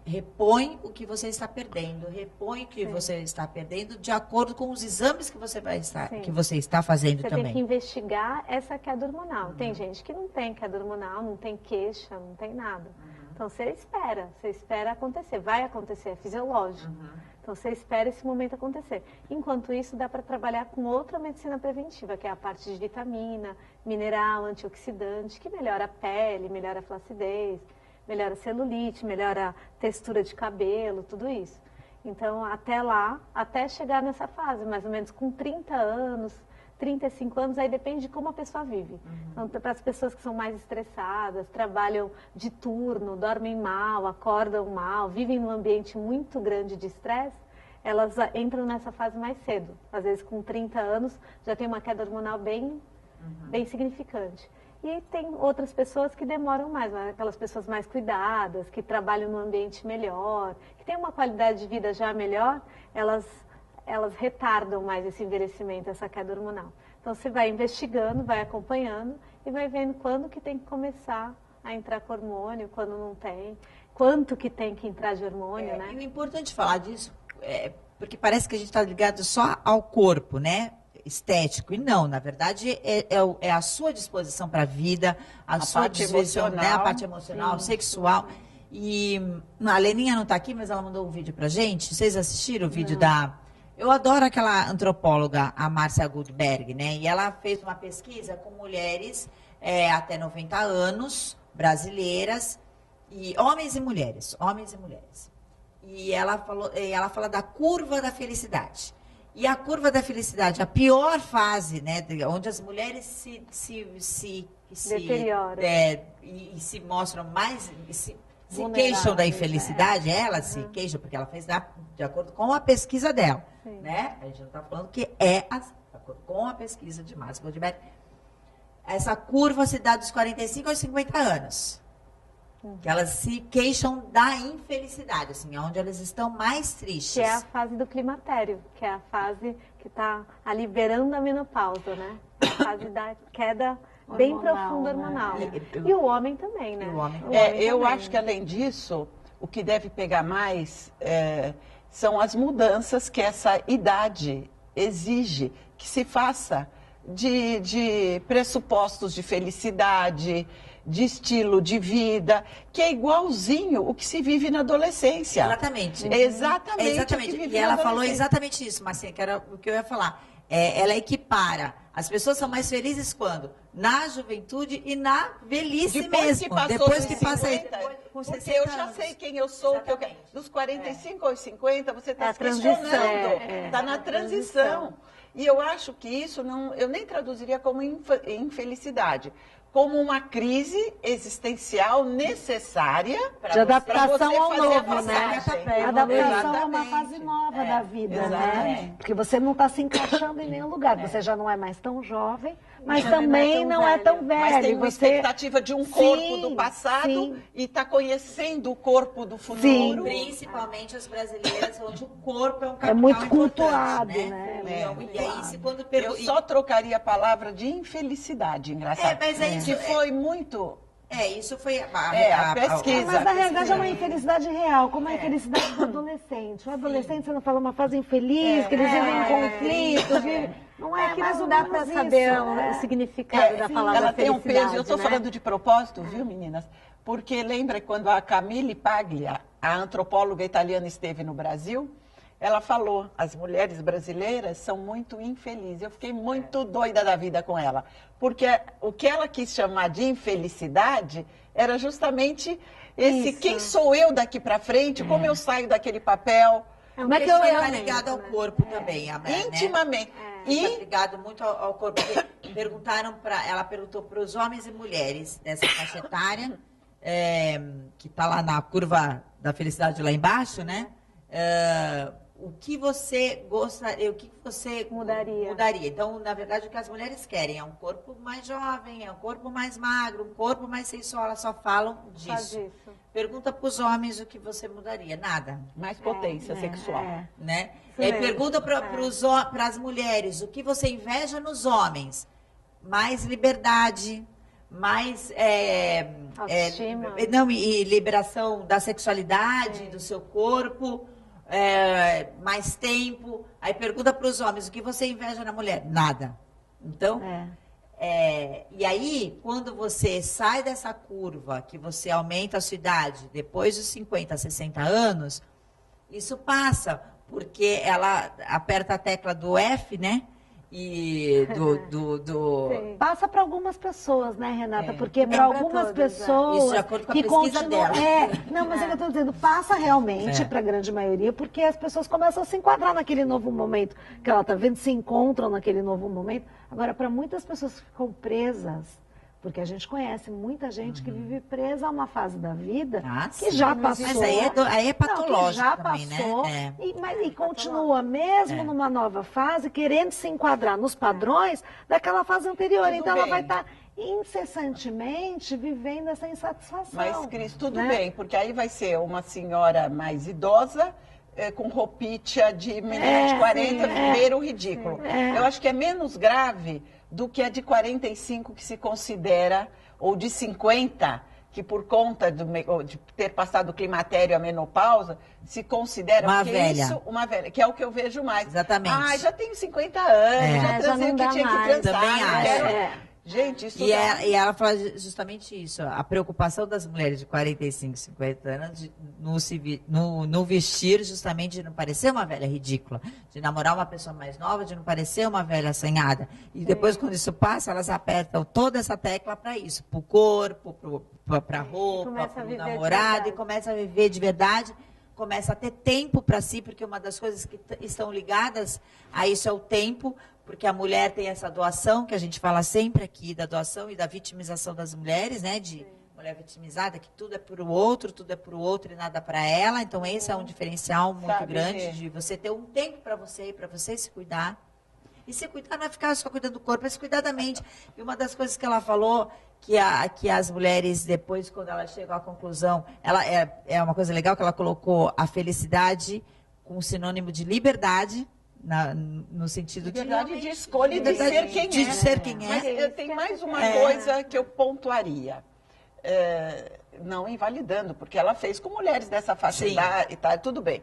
repõe o que você está perdendo, repõe o que você está perdendo de acordo com os exames que você que você está fazendo você também. Tem que investigar essa queda hormonal. Tem gente que não tem queda hormonal, não tem queixa, não tem nada. Então você espera acontecer, vai acontecer, é fisiológico. Então você espera esse momento acontecer. Enquanto isso, dá para trabalhar com outra medicina preventiva, que é a parte de vitamina, mineral, antioxidante, que melhora a pele, melhora a flacidez, melhora a celulite, melhora a textura de cabelo, tudo isso. Então, até lá, até chegar nessa fase, mais ou menos com 30 anos, 35 anos, aí depende de como a pessoa vive. Então, para as pessoas que são mais estressadas, trabalham de turno, dormem mal, acordam mal, vivem num ambiente muito grande de estresse, elas entram nessa fase mais cedo. Às vezes, com 30 anos, já tem uma queda hormonal bem significante. E tem outras pessoas que demoram mais, aquelas pessoas mais cuidadas, que trabalham num ambiente melhor, que têm uma qualidade de vida já melhor, elas retardam mais esse envelhecimento, essa queda hormonal. Então você vai investigando, vai acompanhando e vai vendo quando que tem que começar a entrar com hormônio, quando não tem, quanto que tem que entrar de hormônio, né? E o importante falar disso porque parece que a gente está ligado só ao corpo, né? Estético. E não, na verdade, é a sua disposição para a vida, a sua parte disposição, né? A parte emocional, Sim. sexual. E a Leninha não está aqui, mas ela mandou um vídeo para gente. Vocês assistiram o vídeo da... Eu adoro aquela antropóloga, a Márcia Goldberg, né? E ela fez uma pesquisa com mulheres até 90 anos, brasileiras, e homens e mulheres. E ela fala da curva da felicidade. E a curva da felicidade, a pior fase, né? Onde as mulheres se deterioram. E se mostram mais... Se Vulneráveis, queixam da infelicidade, elas se queixam, porque ela fez de acordo com a pesquisa dela. Sim. Né? A gente não está falando que com a pesquisa de Márcia Goldberg. Essa curva se dá dos 45 aos 50 anos. Que elas se queixam da infelicidade, assim, onde elas estão mais tristes. Que é a fase do climatério, que é a fase que está liberando a menopausa, né? A fase da queda bem Hormonal, profunda né? hormonal. E o homem também, né? E o homem. Eu também. acho que, além disso, o que deve pegar mais são as mudanças que essa idade exige que se faça de pressupostos de felicidade, de estilo de vida, que é igualzinho o que se vive na adolescência. Exatamente. Exatamente. o que E vive ela na falou adolescência. exatamente isso, Marcinha, que era o que eu ia falar. Ela equipara. As pessoas são mais felizes quando? Na juventude e na velhice mesmo. Depois que passa aí. Com Porque 60 eu já anos. sei quem eu sou. Que eu quero. Exatamente. Dos 45 aos 50, você É está a se transição, questionando. Está é na a transição. E eu acho que isso eu nem traduziria como infelicidade. Como uma crise existencial necessária De adaptação pra você ao fazer novo, a passagem. né? Adaptação a uma Exatamente. fase nova da vida, né? exatamente. Porque você não está se encaixando em nenhum lugar. Você já não é mais tão jovem, mas Já não é também tão não é tão velho. velho. Mas tem uma Você... expectativa de um corpo Sim, do passado sim. e está conhecendo o corpo do futuro. Sim. Principalmente as brasileiras, onde o corpo é um capital É muito importante, cultuado, né? né? Então, Muito e aí, cultuado. se quando Eu pergunta... só trocaria a palavra de infelicidade, engraçado. Mas é isso, Que foi muito... isso foi a pesquisa. Mas na realidade é uma infelicidade real, como a infelicidade do adolescente. O adolescente, você não fala uma fase infeliz, que eles vivem em conflitos, não é Que mais não ou dá menos para isso, saber né? o significado da palavra Ela tem um felicidade, peso, eu estou né? falando de propósito, viu, meninas? Porque lembra quando a Camille Paglia, a antropóloga italiana, esteve no Brasil? Ela falou, as mulheres brasileiras são muito infelizes. Eu fiquei muito doida da vida com ela. Porque o que ela quis chamar de infelicidade era justamente esse Isso. quem sou eu daqui para frente, como eu saio daquele papel. Como é que questionamento, está ligado ao né? corpo também, a né? Intimamente. Está ligado muito ao corpo. Porque ela perguntou para os homens e mulheres dessa faixa etária, que está lá na curva da felicidade lá embaixo, né? o que você gostaria, o que você mudaria. Então, na verdade, o que as mulheres querem é um corpo mais jovem, é um corpo mais magro, um corpo mais sensual, elas só falam disso. Pergunta para os homens o que você mudaria. Nada. Mais potência sexual. Né? E aí pergunta para as mulheres o que você inveja nos homens. Mais liberdade, mais autoestima. E liberação da sexualidade, do seu corpo, mais tempo. Aí pergunta para os homens o que você inveja na mulher. Nada. Então, e aí, quando você sai dessa curva, que você aumenta a sua idade, depois dos 50, 60 anos, isso passa, porque ela aperta a tecla do F, né? E Passa para algumas pessoas, né, Renata? Porque para algumas pessoas isso de acordo com a que pesquisa continuam... dela. Não, mas é que eu estou dizendo, passa realmente para a grande maioria, porque as pessoas começam a se enquadrar naquele novo momento que ela está vendo, se encontram naquele novo momento. Agora, para muitas pessoas que ficam presas, porque a gente conhece muita gente que vive presa a uma fase da vida que já passou. Mas aí é patológico que já também, passou, né? E continua mesmo numa nova fase, querendo se enquadrar nos padrões daquela fase anterior. Tudo então bem. ela vai estar incessantemente vivendo essa insatisfação. Mas, Cris, tudo né? bem, porque aí vai ser uma senhora mais idosa, com roupinha de menina de 40, viver o ridículo. Eu acho que é menos grave do que a de 45 que se considera, ou de 50, que por conta de ter passado o climatério, a menopausa, se considera uma velha. Uma velha, que é o que eu vejo mais. Exatamente. Já tenho 50 anos, já transei o que tinha que transar. Também acho. Gente, isso e ela fala justamente isso, a preocupação das mulheres de 45, 50 anos no vestir, justamente de não parecer uma velha ridícula, de namorar uma pessoa mais nova, de não parecer uma velha assanhada. E depois, quando isso passa, elas apertam toda essa tecla para isso, para o corpo, para a roupa, para o namorado, e começa a viver de verdade. Começa a ter tempo para si, porque uma das coisas que estão ligadas a isso é o tempo, porque a mulher tem essa doação, que a gente fala sempre aqui, da doação e da vitimização das mulheres, né? De mulher vitimizada, que tudo é para o outro e nada para ela. Então, esse é um diferencial muito grande, de você ter um tempo para você se cuidar. E se cuidar não é ficar só cuidando do corpo, é se cuidar da mente. E uma das coisas que ela falou, que as mulheres, depois, quando elas chegam à conclusão, ela é uma coisa legal que ela colocou a felicidade com sinônimo de liberdade, no sentido de escolha e de ser quem é. De ser quem é. Mas tem mais uma coisa que eu pontuaria. Não invalidando, porque ela fez com mulheres dessa faixa e tá, tudo bem.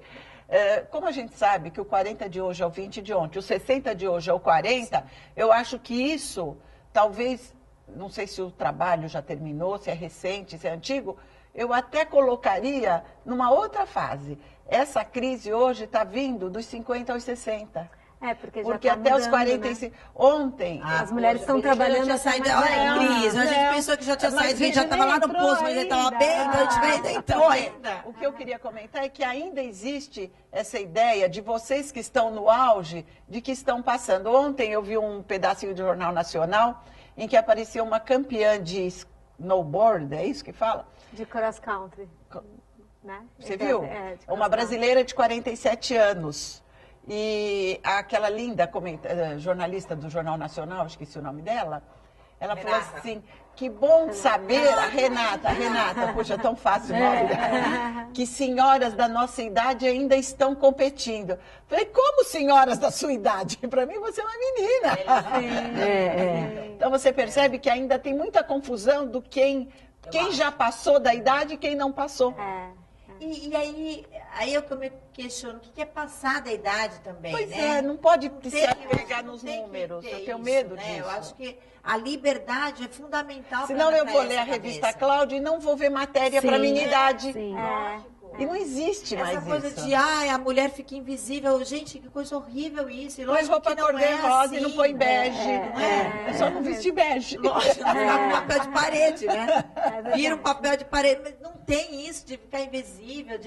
Como a gente sabe que o 40 de hoje é o 20 de ontem, o 60 de hoje é o 40, eu acho que isso, talvez, não sei se o trabalho já terminou, se é recente, se é antigo, eu até colocaria numa outra fase. Essa crise hoje está vindo dos 50 aos 60. Porque tá até mudando, os 45... Né? Ontem... as mulheres estão trabalhando já saído crise. A gente pensou que já tinha saído, que já estava lá no poço, mas ele estava bem, a gente entrou ainda. O que eu queria comentar é que ainda existe essa ideia de vocês que estão no auge, de que estão passando. Ontem eu vi um pedacinho do Jornal Nacional em que aparecia uma campeã de snowboard, é isso que fala? De cross country. Né? Você viu? Uma brasileira de 47 anos. E aquela linda jornalista do Jornal Nacional, esqueci o nome dela, ela falou assim, que bom saber, a Renata, puxa, é tão fácil o nome dela, que senhoras da nossa idade ainda estão competindo. Falei, como senhoras da sua idade? Para mim você é uma menina. Então você percebe que ainda tem muita confusão do quem já passou da idade e quem não passou. E aí eu me questiono, o que é passar da idade também, pois né? Não pode se apegar nos números, eu tenho medo disso. Eu acho que a liberdade é fundamental. Senão eu vou ler a revista Cláudia e não vou ver matéria para minha idade. E não existe mais isso. Essa coisa de, a mulher fica invisível. Gente, que coisa horrível isso. E põe roupa cor-de-rosa e não põe bege. É só não vestir bege. Lógico, não ficar com papel de parede, né? Vira um papel de parede. Mas não tem isso de ficar invisível.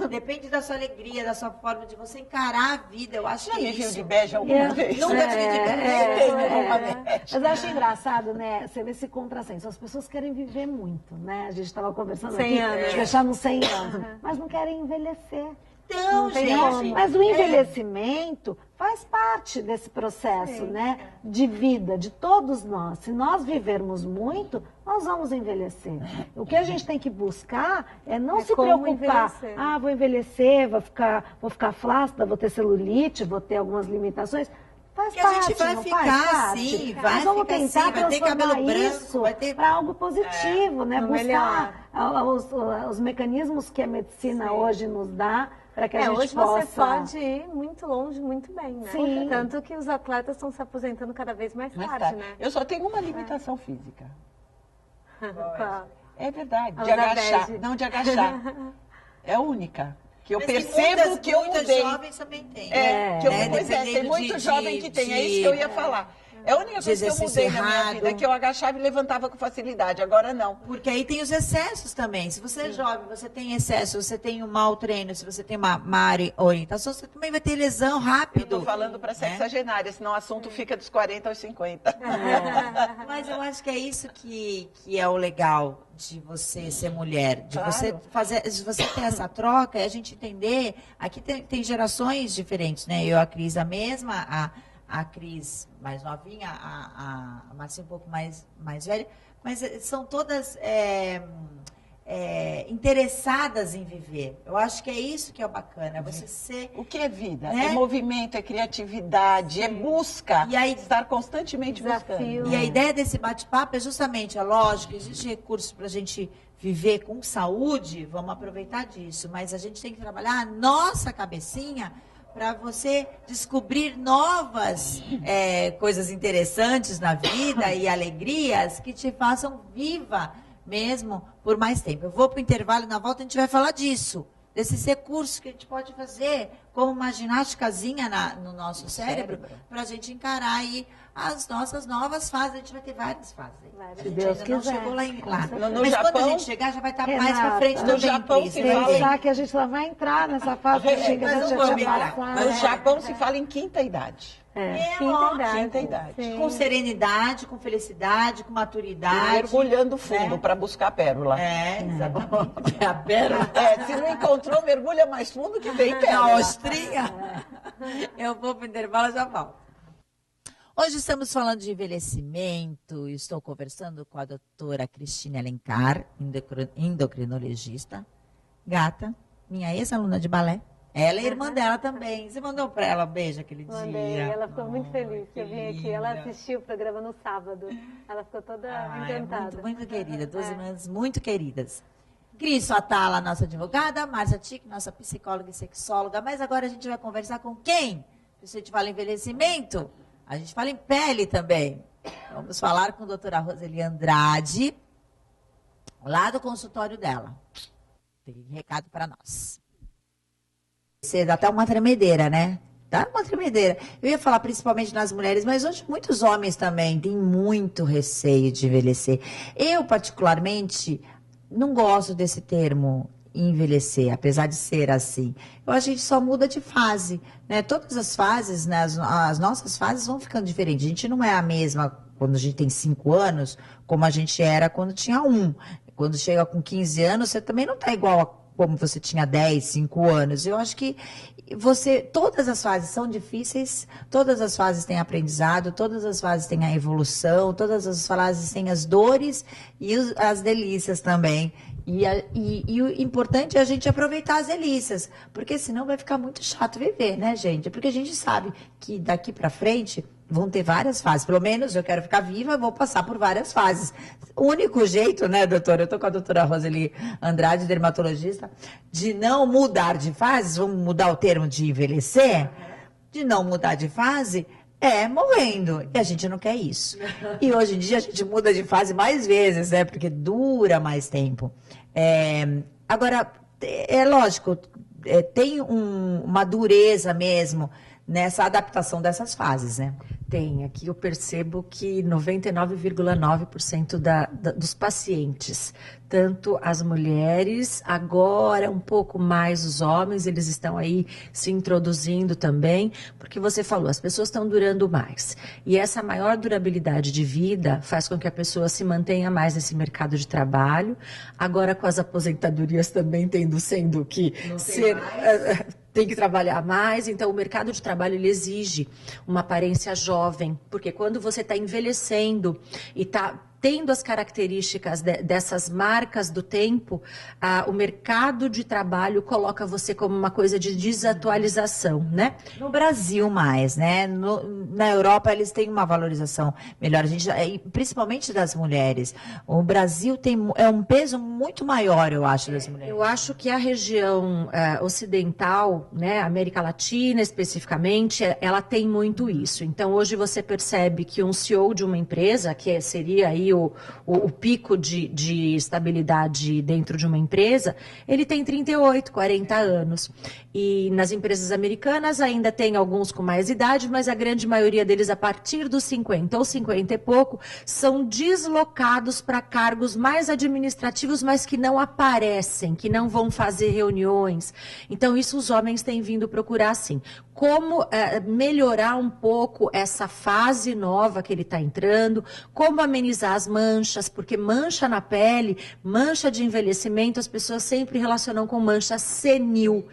Depende da sua alegria, da sua forma de você encarar a vida. Eu acho que me viu de bege alguma vez? Nunca te vi de bege. Mas eu acho engraçado, né? Você vê esse contrassenso. As pessoas querem viver muito, né? A gente estava conversando 100 aqui, anos. fechar nos 100 anos. Mas não querem envelhecer. Então, Não tem gente. como. Mas o envelhecimento faz parte desse processo, Sim. né, de vida de todos nós. Se nós vivermos muito, nós vamos envelhecer. O que a gente tem que buscar é não É se como preocupar. envelhecer. Ah, vou envelhecer, vou ficar flácida, vou ter celulite, vou ter algumas limitações. Faz Que a gente parte, vai não ficar faz parte? assim, Nós vai vamos ficar tentar assim, vai ter transformar cabelo branco, isso vai ter... para algo positivo, né? no Buscar os mecanismos que a medicina Sim. hoje nos dá para que a gente Hoje possa... você pode ir muito longe, muito bem, né? Sim. Tanto que os atletas estão se aposentando cada vez mais Mas tarde, tá. né? Eu só tenho uma limitação física. Qual? É verdade, A de usar agachar. bege. Não, de agachar. É a única. Que eu Mas percebo que eu muitas mudei. jovens também têm. Que eu, Né? pois é, tem Dependendo muito jovem que tem, é isso que eu ia falar. É a única de coisa que eu exercício mudei na minha errado. vida, que eu agachava e levantava com facilidade, agora não. Porque aí tem os excessos também. Se você é jovem, você tem excesso, você tem um mau treino, se você tem uma má orientação, você também vai ter lesão Eu rápido. estou falando para sexagenária, senão o assunto fica dos 40 aos 50. Mas eu acho que é isso que é o legal de você ser mulher, de Claro. você fazer, de você ter essa troca, é a gente entender. Aqui tem gerações diferentes, né? Eu, a Cris, a mesma, a Cris mais novinha, a Marcia um pouco mais velha, mas são todas interessadas em viver. Eu acho que é isso que é o bacana, você ser... O que é vida? Né? É movimento, é criatividade, é busca. E aí- estar constantemente Desafio. buscando. E a ideia desse bate-papo é justamente, é lógico, existe recurso para a gente viver com saúde, vamos aproveitar disso, mas a gente tem que trabalhar a nossa cabecinha para você descobrir novas coisas interessantes na vida e alegrias que te façam viva mesmo por mais tempo. Eu vou para o intervalo e na volta a gente vai falar disso, desses recursos que a gente pode fazer como uma ginásticazinha no nosso cérebro para a gente encarar aí as nossas novas fases. A gente vai ter várias fases. Várias. A Se gente Deus ainda não quiser. chegou lá. No Mas quando a Japão- gente chegar, já vai estar Renata, mais para frente no também. Japão Cris, se né? fala- Pensar que a gente lá vai entrar nessa fase que a gente Mas não já vamos tinha entrar. passado. No Japão se fala em quinta idade. Quinta idade. Quinta idade. Sim. Com serenidade, com felicidade, com E maturidade. mergulhando fundo para buscar a pérola. Exatamente. A pérola. Se não encontrou, mergulha mais fundo que tem Na pérola. ostrinha. Eu vou para o intervalo e já volto. Hoje estamos falando de envelhecimento. Estou conversando com a doutora Cristina Alencar, endocrinologista, gata, minha ex-aluna de balé. Ela é irmã dela também. Você mandou para ela um beijo aquele Mandei, dia? ela ficou muito feliz que eu vim aqui. Ela linda. assistiu o programa no sábado. Ela ficou toda encantada. Muito querida, duas irmãs muito queridas. Cris Fatala, nossa advogada, Márcia Tic, nossa psicóloga e sexóloga. Mas agora a gente vai conversar com quem? Se a gente fala em envelhecimento, a gente fala em pele também. Vamos falar com a doutora Roseli Andrade, lá do consultório dela. Tem recado para nós. Você dá até uma tremedeira, né? Dá uma tremedeira. Eu ia falar principalmente nas mulheres, mas hoje muitos homens também têm muito receio de envelhecer. Eu, particularmente, não gosto desse termo envelhecer, apesar de ser assim. Eu acho que a gente só muda de fase, né? Todas as fases, né? As nossas fases vão ficando diferentes. A gente não é a mesma quando a gente tem 5 anos, como a gente era quando tinha 1. Quando chega com 15 anos, você também não está igual a como você tinha 10, 5 anos. Eu acho que todas as fases são difíceis, todas as fases têm aprendizado, todas as fases têm a evolução, todas as fases têm as dores e as delícias também. E o importante é a gente aproveitar as delícias, porque senão vai ficar muito chato viver, né, gente? Porque a gente sabe que daqui para frente vão ter várias fases. Pelo menos eu quero ficar viva, vou passar por várias fases. O único jeito, né, doutora? Eu estou com a doutora Roseli Andrade, dermatologista, de não mudar de fases, vamos mudar o termo de envelhecer, de não mudar de fase, morrendo. E a gente não quer isso. E hoje em dia a gente muda de fase mais vezes, né? Porque dura mais tempo. Agora, é lógico, tem uma dureza mesmo nessa adaptação dessas fases, né? Tem. Aqui eu percebo que 99,9% dos pacientes, tanto as mulheres, agora um pouco mais os homens, eles estão aí se introduzindo também, porque você falou, as pessoas estão durando mais. E essa maior durabilidade de vida faz com que a pessoa se mantenha mais nesse mercado de trabalho. Agora, com as aposentadorias também sendo que tem que trabalhar mais, então o mercado de trabalho ele exige uma aparência jovem, porque quando você está envelhecendo e está tendo as características dessas marcas do tempo, o mercado de trabalho coloca você como uma coisa de desatualização, né? No Brasil mais, né? Na Europa eles têm uma valorização melhor, principalmente das mulheres. O Brasil é um peso muito maior, eu acho, das mulheres. Eu acho que a região ocidental, né, América Latina especificamente, ela tem muito isso. Então hoje você percebe que um CEO de uma empresa, que seria aí o pico de estabilidade dentro de uma empresa, ele tem 38, 40 anos. E nas empresas americanas ainda tem alguns com mais idade, mas a grande maioria deles, a partir dos 50 ou 50 e pouco, são deslocados para cargos mais administrativos, mas que não aparecem, que não vão fazer reuniões. Então, isso os homens têm vindo procurar, sim. Como melhorar um pouco essa fase nova que ele está entrando, como amenizar as manchas, porque mancha na pele, mancha de envelhecimento, as pessoas sempre relacionam com mancha senil.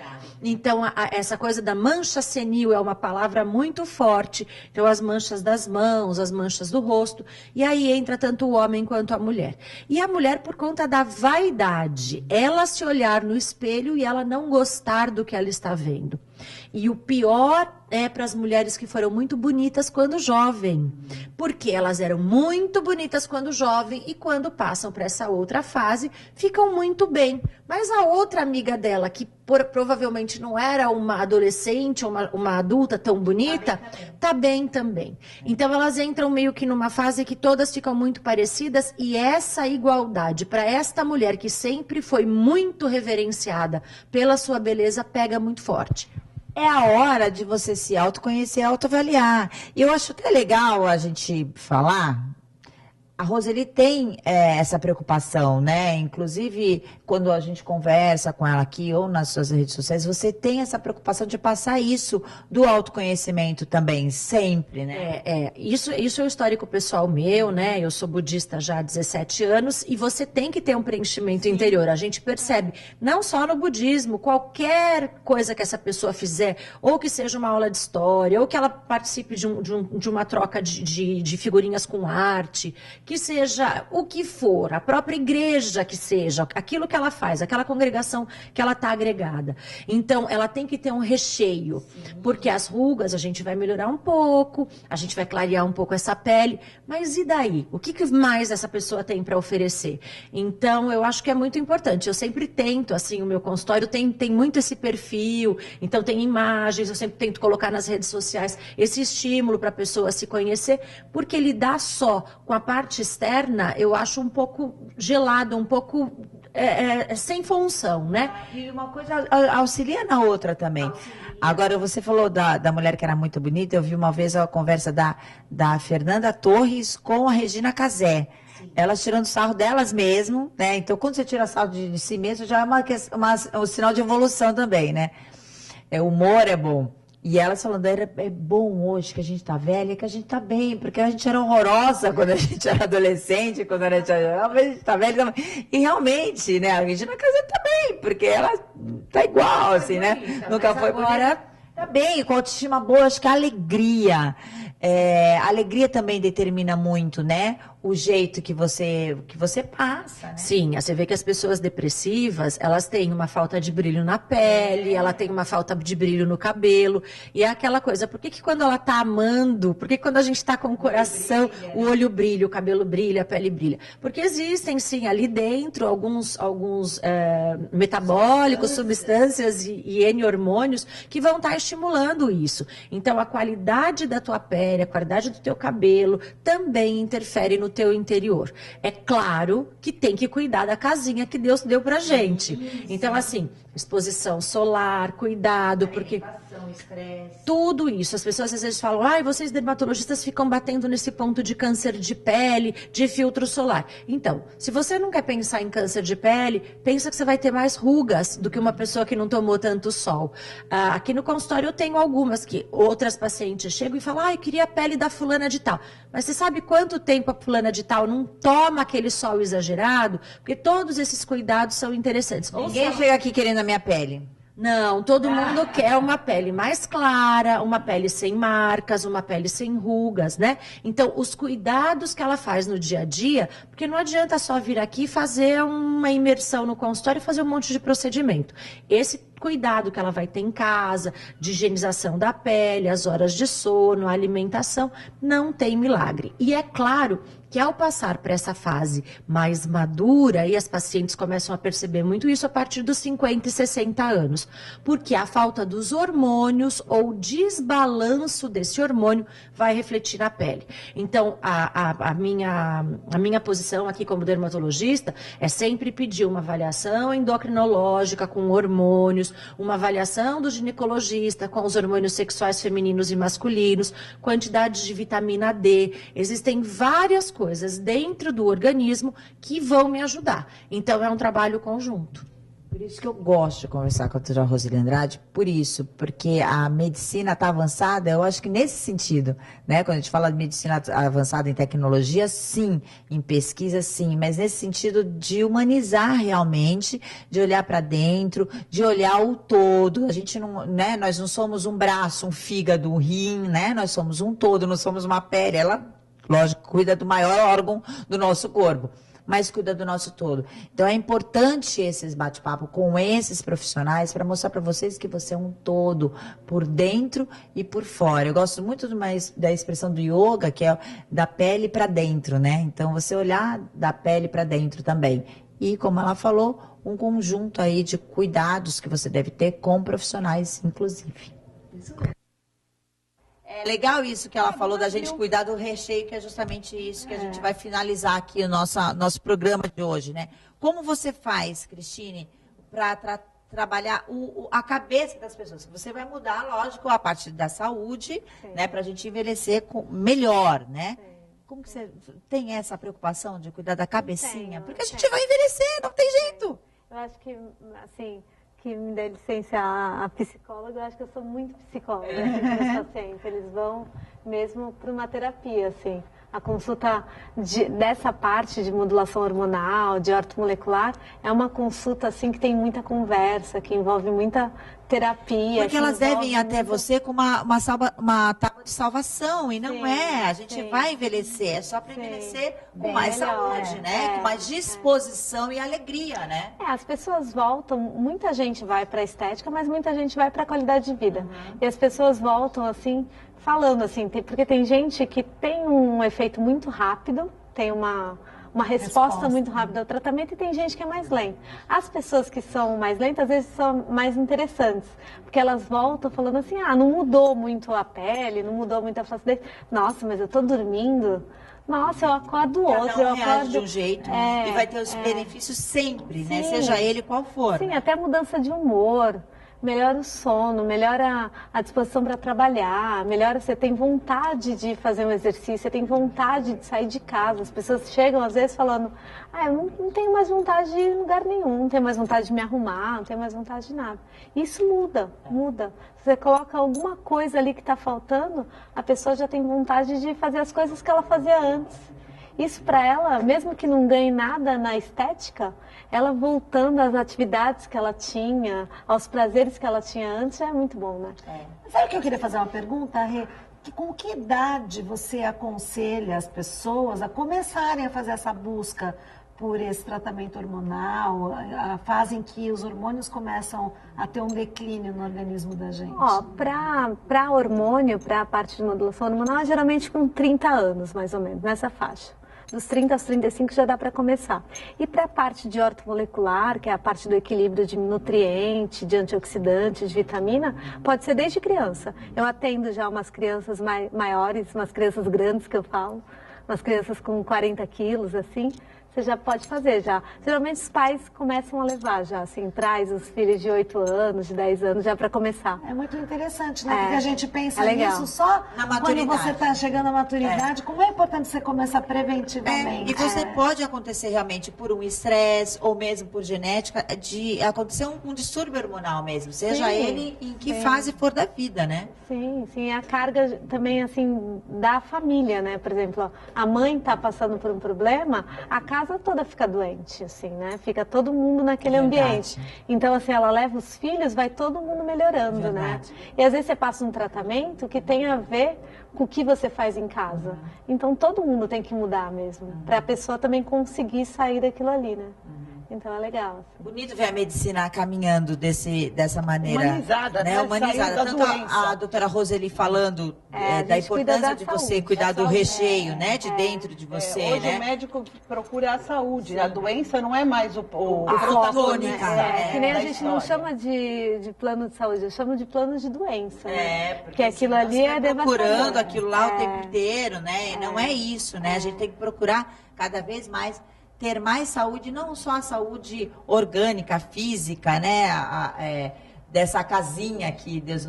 Então, essa coisa da mancha senil é uma palavra muito forte. Então, as manchas das mãos, as manchas do rosto, e aí entra tanto o homem quanto a mulher. E a mulher, por conta da vaidade, ela se olhar no espelho e ela não gostar do que ela está vendo. E o pior é para as mulheres que foram muito bonitas quando jovem, porque elas eram muito bonitas quando jovem e quando passam para essa outra fase, ficam muito bem. Mas a outra amiga dela, que provavelmente não era uma adolescente ou uma adulta tão bonita, tá bem também. Então elas entram meio que numa fase que todas ficam muito parecidas, e essa igualdade para esta mulher que sempre foi muito reverenciada pela sua beleza pega muito forte. É a hora de você se autoconhecer, autoavaliar. E eu acho até legal a gente falar. A Roseli tem essa preocupação, né? Inclusive, quando a gente conversa com ela aqui ou nas suas redes sociais, você tem essa preocupação de passar isso do autoconhecimento também, sempre, né? Isso é o histórico pessoal meu, né? Eu sou budista já há 17 anos e você tem que ter um preenchimento interior. A gente percebe, não só no budismo, qualquer coisa que essa pessoa fizer, ou que seja uma aula de história, ou que ela participe de uma troca de figurinhas com arte, que seja o que for, a própria igreja que seja, aquilo que ela faz, aquela congregação que ela está agregada. Então, ela tem que ter um recheio, porque as rugas a gente vai melhorar um pouco, a gente vai clarear um pouco essa pele, mas e daí? O que mais essa pessoa tem para oferecer? Então, eu acho que é muito importante. Eu sempre tento, assim, o meu consultório tem muito esse perfil, então tem imagens, eu sempre tento colocar nas redes sociais esse estímulo para a pessoa se conhecer, porque lidar só com a parte externa, eu acho um pouco gelado, um pouco sem função, né? E uma coisa auxilia na outra também. Agora, você falou da mulher que era muito bonita, eu vi uma vez a conversa da Fernanda Torres com a Regina Casé. Elas tirando sarro delas mesmo, né? Então, quando você tira sarro de si mesmo, já é um sinal de evolução também, né? O humor é bom. E elas falando, é bom hoje que a gente tá velha, que a gente tá bem, porque a gente era horrorosa quando a gente era adolescente, quando a gente tá velha. E realmente, né, a Regina Casé tá bem, porque ela tá igual, assim, né? Nunca foi agora. Tá bem, com autoestima boa, acho que a alegria. A alegria também determina muito, né? O jeito que você passa, né? Sim, você vê que as pessoas depressivas, elas têm uma falta de brilho na pele, ela tem uma falta de brilho no cabelo, e é aquela coisa, por que quando ela tá amando, por que quando a gente tá com o coração, o olho brilha, o cabelo brilha, a pele brilha? Porque existem, sim, ali dentro, alguns metabólicos, substâncias e N hormônios que vão estar estimulando isso. Então, a qualidade da tua pele, a qualidade do teu cabelo também interfere no teu interior. É claro que tem que cuidar da casinha que Deus deu pra gente. Então, assim, exposição solar, cuidado, porque estresse. Tudo isso. As pessoas às vezes falam, ai, vocês dermatologistas ficam batendo nesse ponto de câncer de pele, de filtro solar. Então, se você não quer pensar em câncer de pele, pensa que você vai ter mais rugas do que uma pessoa que não tomou tanto sol. Aqui no consultório eu tenho algumas que outras pacientes chegam e falam, ai, queria a pele da fulana de tal. Mas você sabe quanto tempo a fulana de tal não toma aquele sol exagerado? Porque todos esses cuidados são interessantes. Ninguém chega aqui querendo a minha pele. Não, todo mundo quer uma pele mais clara, uma pele sem marcas, uma pele sem rugas, né? Então, os cuidados que ela faz no dia a dia, porque não adianta só vir aqui fazer uma imersão no consultório e fazer um monte de procedimento. Esse cuidado que ela vai ter em casa, de higienização da pele, as horas de sono, a alimentação, não tem milagre. E é claro que ao passar para essa fase mais madura, e as pacientes começam a perceber muito isso a partir dos 50 e 60 anos, porque a falta dos hormônios ou desbalanço desse hormônio vai refletir na pele. Então, a minha posição aqui como dermatologista é sempre pedir uma avaliação endocrinológica com hormônios, uma avaliação do ginecologista com os hormônios sexuais femininos e masculinos, quantidade de vitamina D. Existem várias coisas dentro do organismo que vão me ajudar. Então, é um trabalho conjunto. Por isso que eu gosto de conversar com a doutora Roseli Andrade, por isso, porque a medicina está avançada, eu acho que nesse sentido, né? Quando a gente fala de medicina avançada em tecnologia, sim, em pesquisa, sim, mas nesse sentido de humanizar realmente, de olhar para dentro, de olhar o todo. A gente não, né? Nós não somos um braço, um fígado, um rim, né? Nós somos um todo, não somos uma pele. Ela, lógico, cuida do maior órgão do nosso corpo, mas cuida do nosso todo. Então, é importante esses bate-papo com esses profissionais para mostrar para vocês que você é um todo, por dentro e por fora. Eu gosto muito da expressão do yoga, que é da pele para dentro, né? Então, você olhar da pele para dentro também. E, como ela falou, um conjunto aí de cuidados que você deve ter com profissionais, inclusive. Isso mesmo. É legal isso que ela falou da gente cuidar do recheio, que é justamente isso que a gente vai finalizar aqui o nosso programa de hoje, né? Como você faz, Cristine, para trabalhar a cabeça das pessoas? Você vai mudar, lógico, a parte da saúde, né? Para a gente envelhecer melhor, né? Sim. Como que você tem essa preocupação de cuidar da cabecinha? Porque a gente vai envelhecer, não tem jeito. Eu acho que, assim, que me dê licença a psicóloga, eu acho que eu sou muito psicóloga dos meus pacientes. Eles vão mesmo para uma terapia, assim. A consulta dessa parte de modulação hormonal, de ortomolecular, é uma consulta, assim, que tem muita conversa, que envolve muita terapia. Porque elas devem até você com uma tábua de salvação, e não é. A gente vai envelhecer, é só para envelhecer com mais saúde, né? Com mais disposição e alegria, né? As pessoas voltam, muita gente vai para a estética, mas muita gente vai para a qualidade de vida. E as pessoas voltam, assim, falando assim, porque tem gente que tem um efeito muito rápido, tem uma resposta muito rápida ao tratamento, e tem gente que é mais lenta. As pessoas que são mais lentas, às vezes são mais interessantes, porque elas voltam falando assim, não mudou muito a pele, não mudou muito a flacidez. Nossa, mas eu tô dormindo. Nossa, eu acordo outro. Eu acordo de um jeito e vai ter os benefícios sempre, né? Seja ele qual for. Sim, até mudança de humor. Melhora o sono, melhora a disposição para trabalhar, melhora, você tem vontade de fazer um exercício, você tem vontade de sair de casa. As pessoas chegam às vezes falando, eu não tenho mais vontade de ir em lugar nenhum, não tenho mais vontade de me arrumar, não tenho mais vontade de nada. Isso muda. Se você coloca alguma coisa ali que está faltando, a pessoa já tem vontade de fazer as coisas que ela fazia antes. Isso para ela, mesmo que não ganhe nada na estética, ela voltando às atividades que ela tinha, aos prazeres que ela tinha antes, é muito bom, né? Sabe o que eu queria fazer uma pergunta, Rê? Com que idade você aconselha as pessoas a começarem a fazer essa busca por esse tratamento hormonal, a fase em que os hormônios começam a ter um declínio no organismo da gente? Para hormônio, para a parte de modulação hormonal, é geralmente com 30 anos, mais ou menos, nessa faixa. Dos 30 aos 35 já dá para começar. E para a parte de ortomolecular, que é a parte do equilíbrio de nutriente, de antioxidante, de vitamina, pode ser desde criança. Eu atendo já umas crianças maiores, umas crianças grandes que eu falo, umas crianças com 40 quilos, assim, você já pode fazer já. Geralmente os pais começam a levar já, assim, traz os filhos de 8 anos, de 10 anos já para começar. É muito interessante, né? Porque a gente pensa legal. nisso só Na quando você está chegando à maturidade. Como é importante você começar preventivamente. E você pode acontecer realmente por um estresse ou mesmo por genética, de acontecer um distúrbio hormonal mesmo, seja ele em que fase for da vida, né? Sim, sim. A carga também, assim, da família, né? Por exemplo, ó, a mãe está passando por um problema, a casa toda fica doente, assim, né? Fica todo mundo naquele ambiente. Então, assim, ela leva os filhos, vai todo mundo melhorando, né? E às vezes você passa um tratamento que tem a ver com o que você faz em casa. Então, todo mundo tem que mudar mesmo, para a pessoa também conseguir sair daquilo ali, né? Então é legal. Assim. Bonito ver a medicina caminhando dessa maneira. Humanizada, né? Humanizada. Saindo Tanto da doença. a doutora Roseli falando da importância de você cuidar do recheio, né? De dentro de você, hoje né? o médico procura a saúde. A doença não é mais o protagônica. Que nem a da gente não história. chama de plano de saúde, eu chamo de plano de doença. Né? Porque aquilo senão ali você é vai procurando devastador. aquilo lá o tempo inteiro, né? E não é isso, né? A gente tem que procurar cada vez mais ter mais saúde, não só a saúde orgânica, física, né? Dessa casinha que Deus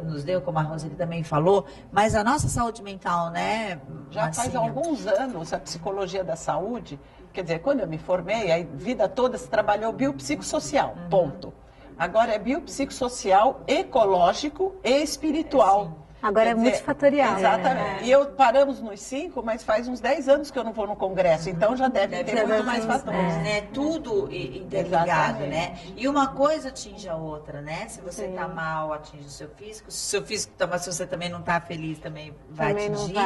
nos deu, como a Roseli também falou, mas a nossa saúde mental, né? Já faz alguns anos a psicologia da saúde, quer dizer, quando eu me formei, a vida toda se trabalhou biopsicossocial, ponto. Agora é biopsicossocial, ecológico e espiritual. Agora é multifatorial. Exatamente. E eu paramos nos 5, mas faz uns 10 anos que eu não vou no congresso, então já deve ter muito mais fatores. Né? Tudo interligado, Exatamente. né? E uma coisa atinge a outra, né? Se você está mal, atinge o seu físico. Se o seu físico está mal, se você também não está feliz, também vai atingir.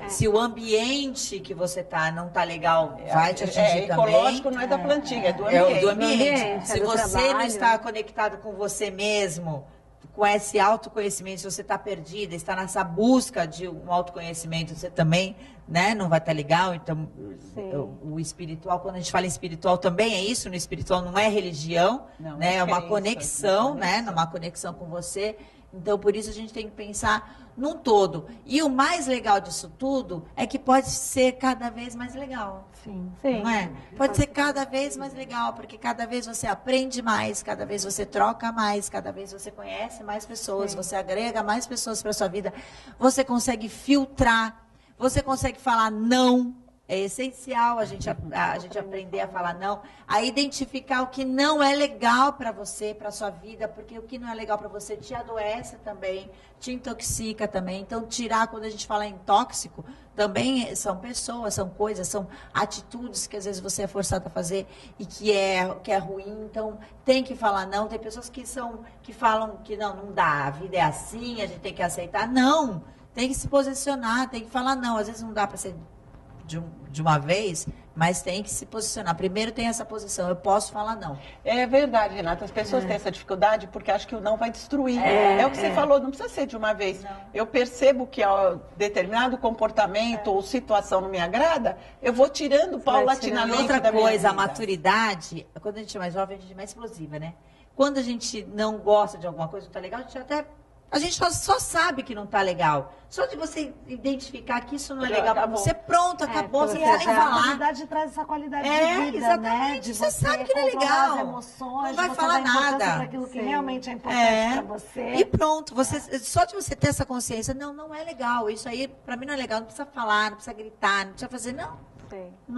Se o ambiente que você está não está legal, vai te atingir também. Ecológico não é da plantinha, é do ambiente. É do ambiente. Se do você trabalho. não está conectado com você mesmo, com esse autoconhecimento, se você está perdida, está nessa busca de um autoconhecimento, você também, né, não vai estar legal. Então, o espiritual, quando a gente fala em espiritual, também é isso. No espiritual não é religião, não, né, é uma crença, conexão, né, numa conexão com você. Então, por isso a gente tem que pensar num todo. E o mais legal disso tudo é que pode ser cada vez mais legal. Sim. Não é? Pode ser cada vez mais legal, porque cada vez você aprende mais, cada vez você troca mais, cada vez você conhece mais pessoas, você agrega mais pessoas para sua vida, você consegue filtrar, você consegue falar não. É essencial a gente aprender a falar não, a identificar o que não é legal para você, para sua vida, porque o que não é legal para você te adoece também, te intoxica também. Então, tirar, quando a gente fala em tóxico, também são pessoas, são coisas, são atitudes que às vezes você é forçado a fazer e que é ruim. Então, tem que falar não. Tem pessoas que falam que não dá, a vida é assim, a gente tem que aceitar. Não, tem que se posicionar, tem que falar não. Às vezes não dá para ser de uma vez, mas tem que se posicionar. Primeiro tem essa posição, eu posso falar não. É verdade, Renata, as pessoas têm essa dificuldade porque acham que o não vai destruir. É o que você falou, não precisa ser de uma vez. Não. Eu percebo que determinado comportamento ou situação não me agrada, eu vou tirando paulatinamente. Outra da minha coisa, a vida. maturidade, quando a gente é mais jovem, a gente é mais explosiva, né? Quando a gente não gosta de alguma coisa, não tá legal, a gente só sabe que não está legal. Só de você identificar que isso não é legal para você, pronto, acabou, você não precisa nem A falar. qualidade traz essa qualidade de vida, exatamente, né? De você sabe que não é legal. As emoções, não vai você falar dar importância nada. para aquilo que realmente é importante para você. E pronto, só de você ter essa consciência, não é legal. Isso aí, para mim, não é legal. Não precisa falar, não precisa gritar, não precisa fazer, não.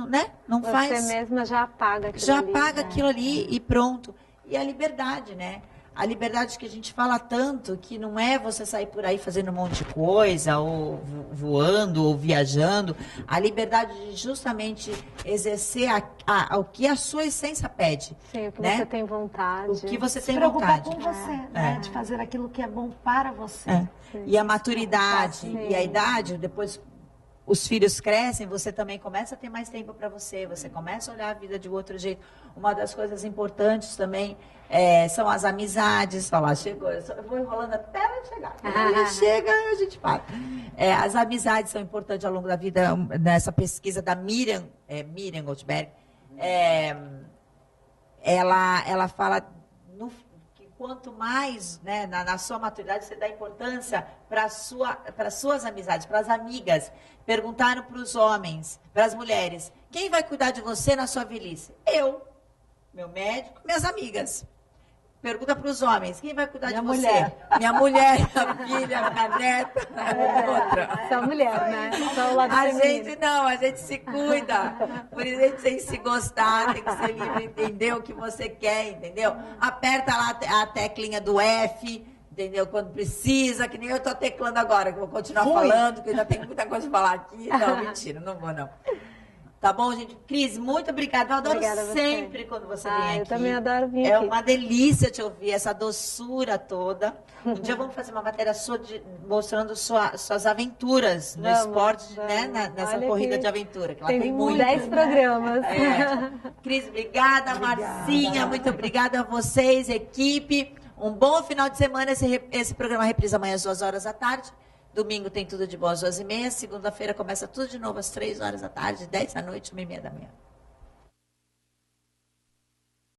Né? Não você faz. Você mesma já apaga aquilo já ali. Já apaga aquilo ali e pronto. E a liberdade, né? A liberdade que a gente fala tanto, que não é você sair por aí fazendo um monte de coisa, ou voando, ou viajando. A liberdade de justamente exercer o que a sua essência pede. Sim, o que né? você tem vontade. O que você Se tem preocupar vontade. com você, né? De fazer aquilo que é bom para você. E a maturidade e a idade, depois os filhos crescem, você também começa a ter mais tempo para você começa a olhar a vida de outro jeito. Uma das coisas importantes também são as amizades. Falar, chegou, eu vou enrolando até ela chegar. Quando ela chega, a gente para. As amizades são importantes ao longo da vida. Nessa pesquisa da Miriam Goldberg, ela fala que quanto mais, né, na sua maturidade, você dá importância para suas amizades, para as amigas. Perguntaram para os homens, para as mulheres, Quem vai cuidar de você na sua velhice? Eu, meu médico, minhas amigas. Pergunta para os homens, quem vai cuidar de você? Minha mulher, minha filha, minha neta, outra. Só mulher, né? Só o lado feminino. A gente se cuida. Por isso a gente tem que se gostar, tem que ser livre, entender o que você quer, entendeu? Aperta lá a teclinha do F, entendeu? Quando precisa, que nem eu tô teclando agora, que eu vou continuar falando, que eu já tenho muita coisa para falar aqui. Não, mentira, não vou não. Tá bom, gente? Cris, muito obrigada. Eu adoro sempre quando você vem aqui. Eu também adoro vir aqui. É aqui. uma delícia te ouvir, essa doçura toda. Um dia vamos fazer uma matéria sua mostrando suas aventuras no esporte, né? Nessa corrida de aventura. Que ela tem muito. 10 programas. Cris, obrigada. Marcinha, muito obrigada a vocês, equipe. Um bom final de semana. Esse programa reprisa amanhã às 2h da tarde. Domingo tem tudo de bom às 2h30. Segunda-feira começa tudo de novo às 3h da tarde, 10 da noite, 1h30 da manhã.